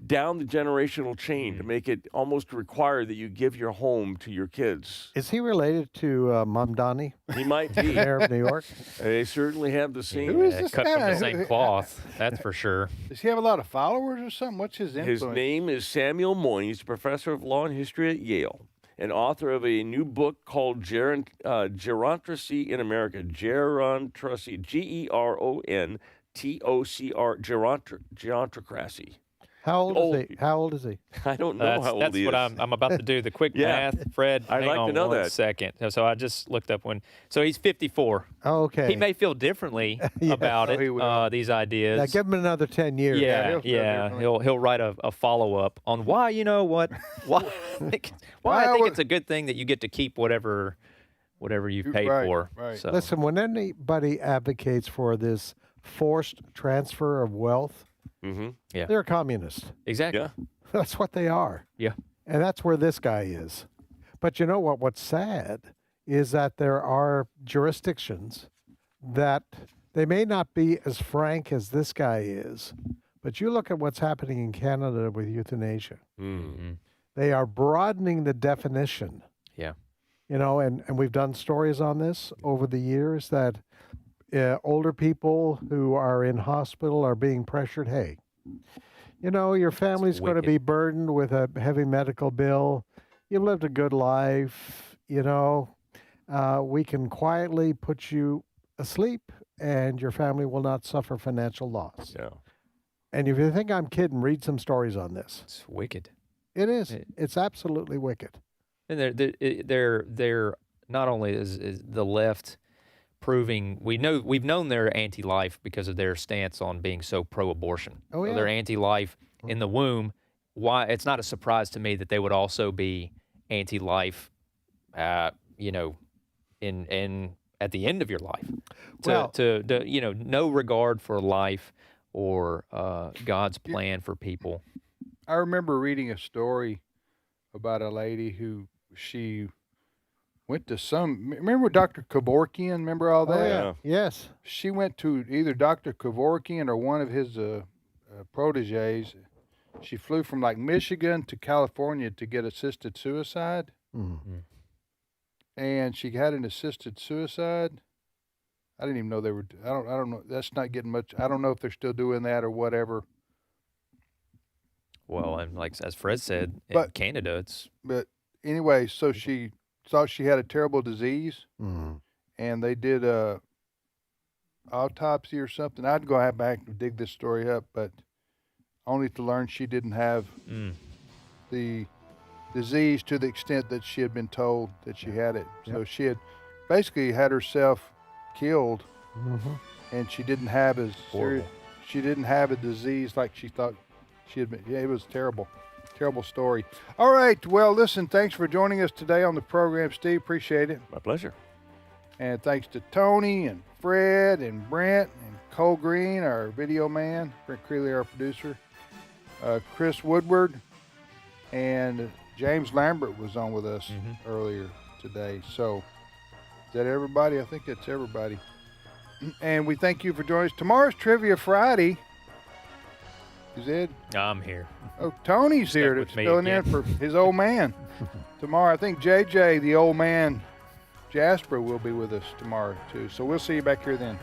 down the generational chain to make it almost required that you give your home to your kids. Is he related to Mamdani? He might be. Mayor of New York? They certainly have the same. Who is this cut guy? from the same cloth, that's for sure. Does he have a lot of followers or something? What's his influence? His name is Samuel Moyn. He's a professor of law and history at Yale, and author of a new book called Gerontocracy in America. Gerontocracy, Gerontocracy. How old is he? How old is he? I don't know how old he is. That's what I'm about to do. The quick math, Fred. I'd like to know that. Second. So I just looked up when. So he's 54. Oh, okay. He may feel differently about it. These ideas. Yeah, give him another 10 years. Yeah. He'll write a follow up on why. You know what? Why I think it's a good thing that you get to keep whatever you've paid for. Right. So. Listen, when anybody advocates for this forced transfer of wealth, they're a communist. Exactly. Yeah. That's what they are. Yeah. And that's where this guy is. But you know what? What's sad is that there are jurisdictions that they may not be as frank as this guy is, but you look at what's happening in Canada with euthanasia. Mm-hmm. They are broadening the definition. Yeah. You know, and we've done stories on this over the years that older people who are in hospital are being pressured. Hey, you know, your family's going to be burdened with a heavy medical bill. You've lived a good life. You know, we can quietly put you asleep and your family will not suffer financial loss. Yeah. And if you think I'm kidding, read some stories on this. It's wicked. It is. It's absolutely wicked. And they're not only is the left proving we've known they're anti-life because of their stance on being so pro-abortion. Oh, yeah. So they're anti-life in the womb. Why it's not a surprise to me that they would also be anti-life, you know, in at the end of your life. No regard for life or God's plan for people. I remember reading a story about a lady who she went to remember Dr. Kevorkian, remember all that? Oh, yeah. Yes. She went to either Dr. Kevorkian or one of his proteges. She flew from like Michigan to California to get assisted suicide. Mm-hmm. And she had an assisted suicide. I didn't even know they were, I don't know, that's not getting much, I don't know if they're still doing that or whatever. Well, and like as Fred said, in Canada, it's... But anyway, so she thought she had a terrible disease, and they did a autopsy or something. I'd go back and dig this story up, but only to learn she didn't have the disease to the extent that she had been told that she had it. Yep. So she had basically had herself killed, and she didn't have she didn't have a disease like she thought she had been. Yeah, it was terrible. Terrible story. All right. Well, listen, thanks for joining us today on the program, Steve. Appreciate it. My pleasure. And thanks to Tony and Fred and Brent and Cole Green, our video man, Brent Creeley, our producer, Chris Woodward, and James Lambert was on with us earlier today. So is that everybody? I think that's everybody. And we thank you for joining us. Tomorrow's Trivia Friday. Is Ed? I'm here. Oh, Tony's here to filling in for his old man. Tomorrow, I think JJ, the old man, Jasper, will be with us tomorrow, too. So we'll see you back here then.